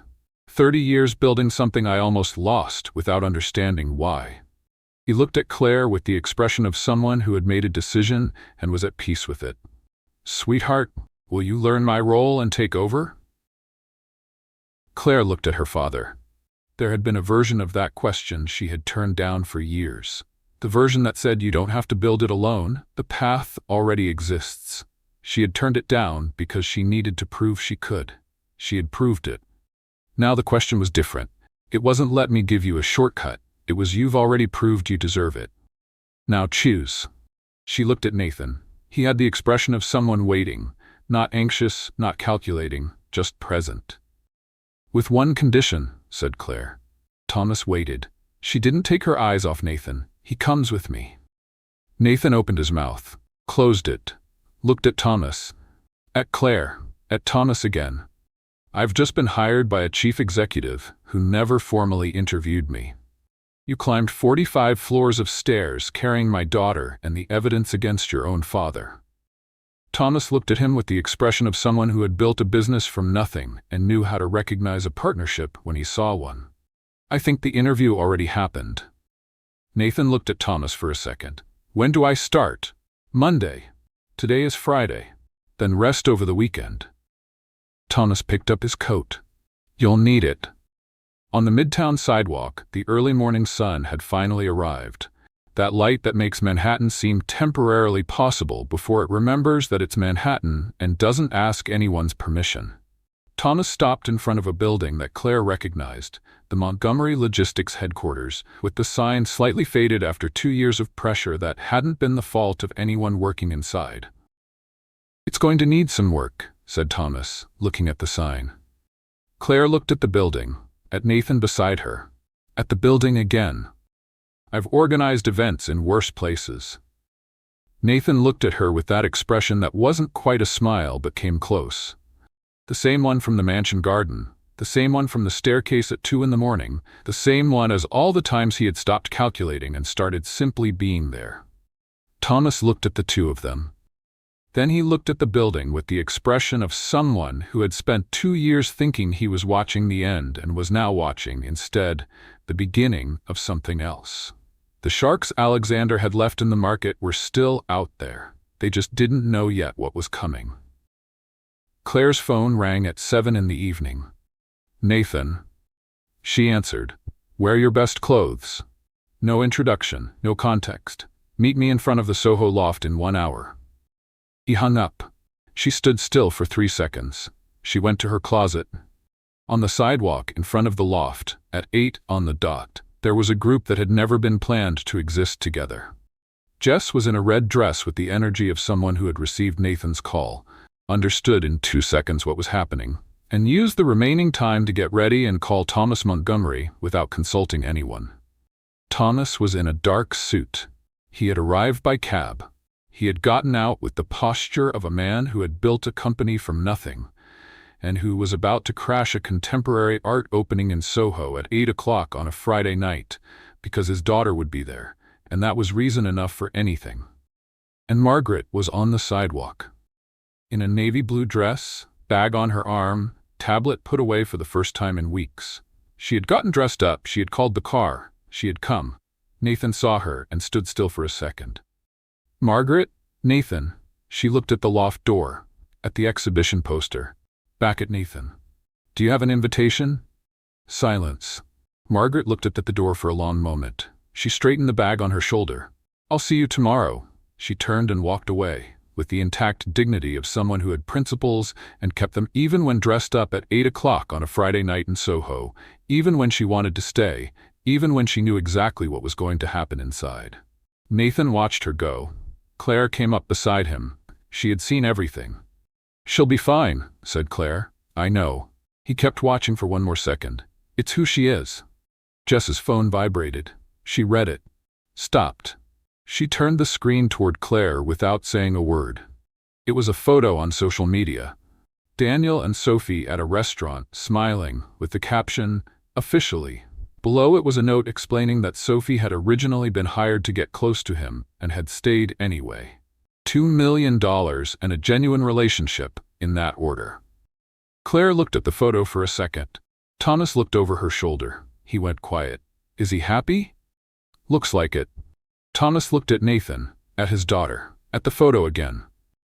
S1: 30 years building something I almost lost without understanding why. He looked at Claire with the expression of someone who had made a decision and was at peace with it. "Sweetheart, will you learn my role and take over?" Claire looked at her father. There had been a version of that question she had turned down for years. The version that said you don't have to build it alone, the path already exists. She had turned it down because she needed to prove she could. She had proved it. Now the question was different. It wasn't "let me give you a shortcut." It was "you've already proved you deserve it. Now choose." She looked at Nathan. He had the expression of someone waiting, not anxious, not calculating, just present. "With one condition," said Claire. Thomas waited. She didn't take her eyes off Nathan. "He comes with me." Nathan opened his mouth, closed it, looked at Thomas, at Claire, at Thomas again. "I've just been hired by a chief executive who never formally interviewed me. You climbed 45 floors of stairs carrying my daughter and the evidence against your own father." Thomas looked at him with the expression of someone who had built a business from nothing and knew how to recognize a partnership when he saw one. "I think the interview already happened." Nathan looked at Thomas for a second. "When do I start?" "Monday. Today is Friday. Then rest over the weekend." Thomas picked up his coat. "You'll need it." On the midtown sidewalk, the early morning sun had finally arrived. That light that makes Manhattan seem temporarily possible before it remembers that it's Manhattan and doesn't ask anyone's permission. Thomas stopped in front of a building that Claire recognized, the Montgomery Logistics headquarters, with the sign slightly faded after 2 years of pressure that hadn't been the fault of anyone working inside. "It's going to need some work," said Thomas, looking at the sign. Claire looked at the building, at Nathan beside her, at the building again. "I've organized events in worse places." Nathan looked at her with that expression that wasn't quite a smile but came close. The same one from the mansion garden, the same one from the staircase at 2 in the morning, the same one as all the times he had stopped calculating and started simply being there. Thomas looked at the two of them. Then he looked at the building with the expression of someone who had spent 2 years thinking he was watching the end and was now watching, instead, the beginning of something else. The sharks Alexander had left in the market were still out there. They just didn't know yet what was coming. Claire's phone rang at 7 in the evening. "Nathan," she answered. "Wear your best clothes." No introduction, no context. "Meet me in front of the Soho loft in 1 hour." He hung up. She stood still for 3 seconds. She went to her closet. On the sidewalk in front of the loft, at 8 on the dot, there was a group that had never been planned to exist together. Jess was in a red dress with the energy of someone who had received Nathan's call, understood in 2 seconds what was happening, and used the remaining time to get ready and call Thomas Montgomery without consulting anyone. Thomas was in a dark suit. He had arrived by cab. He had gotten out with the posture of a man who had built a company from nothing, and who was about to crash a contemporary art opening in Soho at 8 o'clock on a Friday night, because his daughter would be there, and that was reason enough for anything. And Margaret was on the sidewalk. In a navy blue dress, bag on her arm, tablet put away for the first time in weeks. She had gotten dressed up, she had called the car, she had come. Nathan saw her and stood still for a second. "Margaret? Nathan." She looked at the loft door, at the exhibition poster, back at Nathan. "Do you have an invitation?" Silence. Margaret looked at the door for a long moment. She straightened the bag on her shoulder. "I'll see you tomorrow." She turned and walked away, with the intact dignity of someone who had principles and kept them even when dressed up at 8 o'clock on a Friday night in Soho, even when she wanted to stay, even when she knew exactly what was going to happen inside. Nathan watched her go. Claire came up beside him. She had seen everything. "She'll be fine," said Claire. "I know." He kept watching for 1 more second. "It's who she is." Jess's phone vibrated. She read it. Stopped. She turned the screen toward Claire without saying a word. It was a photo on social media. Daniel and Sophie at a restaurant, smiling, with the caption, "Officially." Below it was a note explaining that Sophie had originally been hired to get close to him and had stayed anyway. $2 million and a genuine relationship, in that order. Claire looked at the photo for a second. Thomas looked over her shoulder. He went quiet. "Is he happy?" "Looks like it." Thomas looked at Nathan, at his daughter, at the photo again.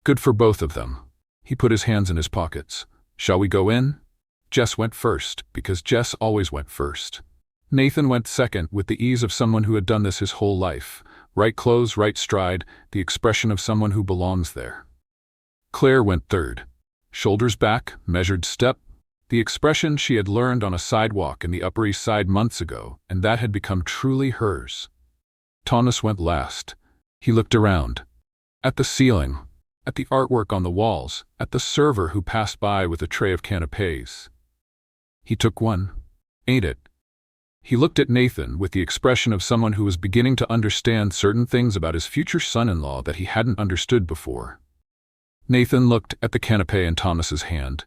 S1: "Good for both of them." He put his hands in his pockets. "Shall we go in?" Jess went first, because Jess always went first. Nathan went second with the ease of someone who had done this his whole life. Right clothes, right stride, the expression of someone who belongs there. Claire went third. Shoulders back, measured step, the expression she had learned on a sidewalk in the Upper East Side months ago, and that had become truly hers. Thomas went last. He looked around. At the ceiling, at the artwork on the walls, at the server who passed by with a tray of canapés. He took one, ate it. He looked at Nathan with the expression of someone who was beginning to understand certain things about his future son-in-law that he hadn't understood before. Nathan looked at the canapé in Thomas's hand.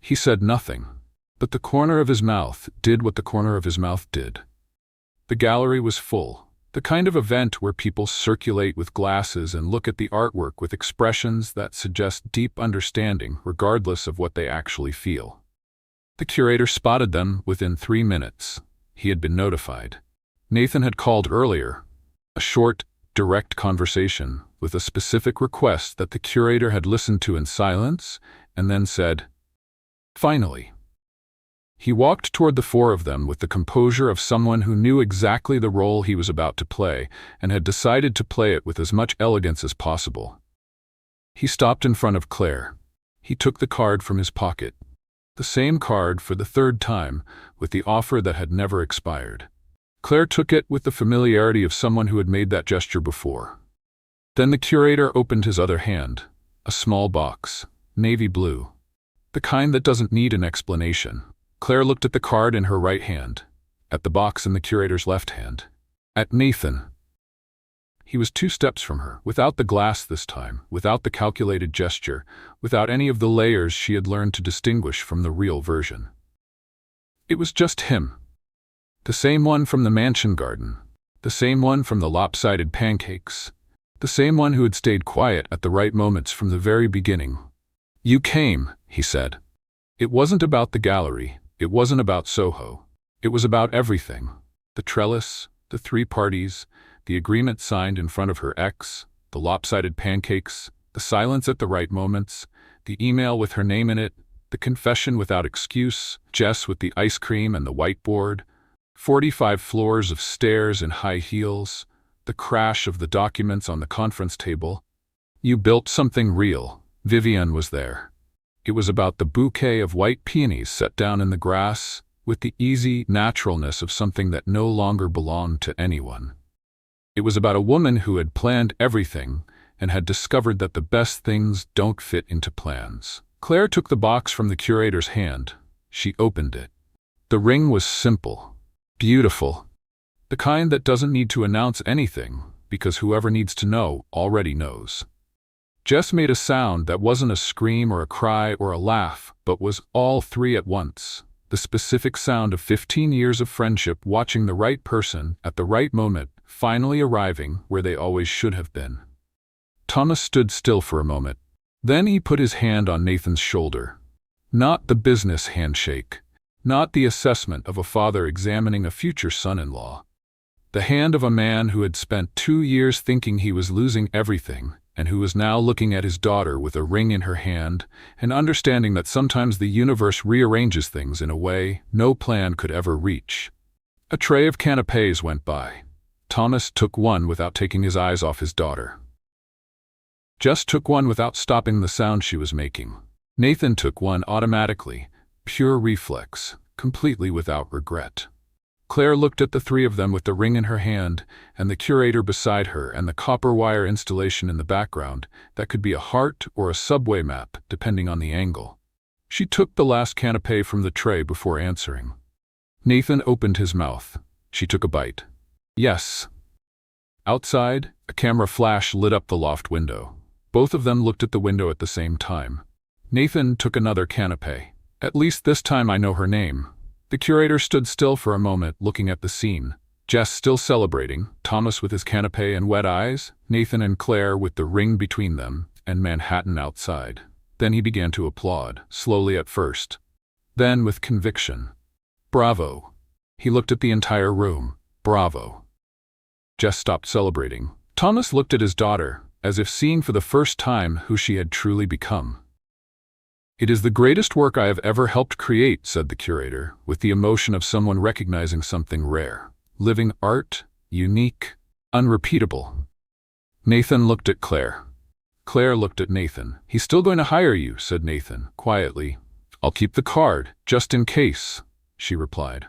S1: He said nothing, but the corner of his mouth did what the corner of his mouth did. The gallery was full, the kind of event where people circulate with glasses and look at the artwork with expressions that suggest deep understanding regardless of what they actually feel. The curator spotted them within 3 minutes. He had been notified. Nathan had called earlier, a short, direct conversation with a specific request that the curator had listened to in silence and then said, "Finally." He walked toward the 4 of them with the composure of someone who knew exactly the role he was about to play and had decided to play it with as much elegance as possible. He stopped in front of Claire. He took the card from his pocket. The same card for the 3rd time, with the offer that had never expired. Claire took it with the familiarity of someone who had made that gesture before. Then the curator opened his other hand, a small box, navy blue. The kind that doesn't need an explanation. Claire looked at the card in her right hand, at the box in the curator's left hand, at Nathan. He was 2 steps from her, without the glass this time, without the calculated gesture, without any of the layers she had learned to distinguish from the real version. It was just him. The same one from the mansion garden, the same one from the lopsided pancakes, the same one who had stayed quiet at the right moments from the very beginning. "You came," he said. It wasn't about the gallery, it wasn't about Soho. It was about everything. The trellis, the 3 parties, the agreement signed in front of her ex, the lopsided pancakes, the silence at the right moments, the email with her name in it, The confession without excuse, Jess with the ice cream and the whiteboard, 45 floors of stairs in high heels, the crash of the documents on the conference table. You built something real. Vivian was there. It was about the bouquet of white peonies set down in the grass, with the easy naturalness of something that no longer belonged to anyone. It was about a woman who had planned everything and had discovered that the best things don't fit into plans. Claire took the box from the curator's hand. She opened it. The ring was simple, beautiful, the kind that doesn't need to announce anything, because whoever needs to know already knows. Jess made a sound that wasn't a scream or a cry or a laugh, but was all three at once. The specific sound of 15 years of friendship watching the right person at the right moment, finally arriving where they always should have been. Thomas stood still for a moment. Then he put his hand on Nathan's shoulder. Not the business handshake. Not the assessment of a father examining a future son-in-law. The hand of a man who had spent 2 years thinking he was losing everything, and who was now looking at his daughter with a ring in her hand and understanding that sometimes the universe rearranges things in a way no plan could ever reach. A tray of canapés went by. Thomas took one without taking his eyes off his daughter. Jess took one without stopping the sound she was making. Nathan took one automatically, pure reflex, completely without regret. Claire looked at the three of them with the ring in her hand, and the curator beside her, and the copper wire installation in the background that could be a heart or a subway map, depending on the angle. She took the last canapé from the tray before answering. Nathan opened his mouth. She took a bite. Yes. Outside, a camera flash lit up the loft window. Both of them looked at the window at the same time. Nathan took another canapé. At least this time I know her name. The curator stood still for a moment, looking at the scene. Jess still celebrating, Thomas with his canapé and wet eyes, Nathan and Claire with the ring between them, and Manhattan outside. Then he began to applaud, slowly at first. Then with conviction. Bravo. He looked at the entire room. Bravo. Jess stopped celebrating. Thomas looked at his daughter, as if seeing for the first time who she had truly become. It is the greatest work I have ever helped create, said the curator, with the emotion of someone recognizing something rare. Living art, unique, unrepeatable. Nathan looked at Claire. Claire looked at Nathan. He's still going to hire you, said Nathan, quietly. I'll keep the card, just in case, she replied.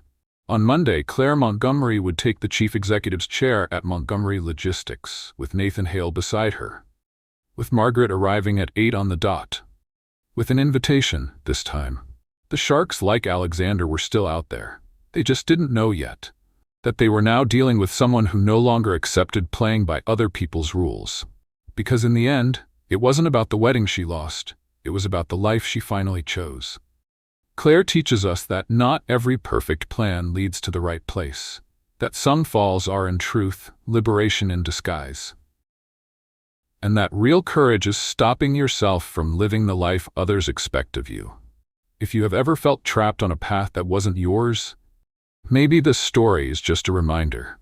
S1: On Monday, Claire Montgomery would take the chief executive's chair at Montgomery Logistics, with Nathan Hale beside her. With Margaret arriving at 8 on the dot. With an invitation, this time. The sharks, like Alexander, were still out there. They just didn't know yet that they were now dealing with someone who no longer accepted playing by other people's rules. Because in the end, it wasn't about the wedding she lost, it was about the life she finally chose. Claire teaches us that not every perfect plan leads to the right place, that some falls are in truth liberation in disguise. And that real courage is stopping yourself from living the life others expect of you. If you have ever felt trapped on a path that wasn't yours, maybe this story is just a reminder.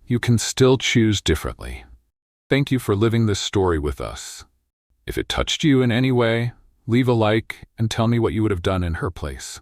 S1: You can still choose differently. Thank you for living this story with us. If it touched you in any way, leave a like and tell me what you would have done in her place.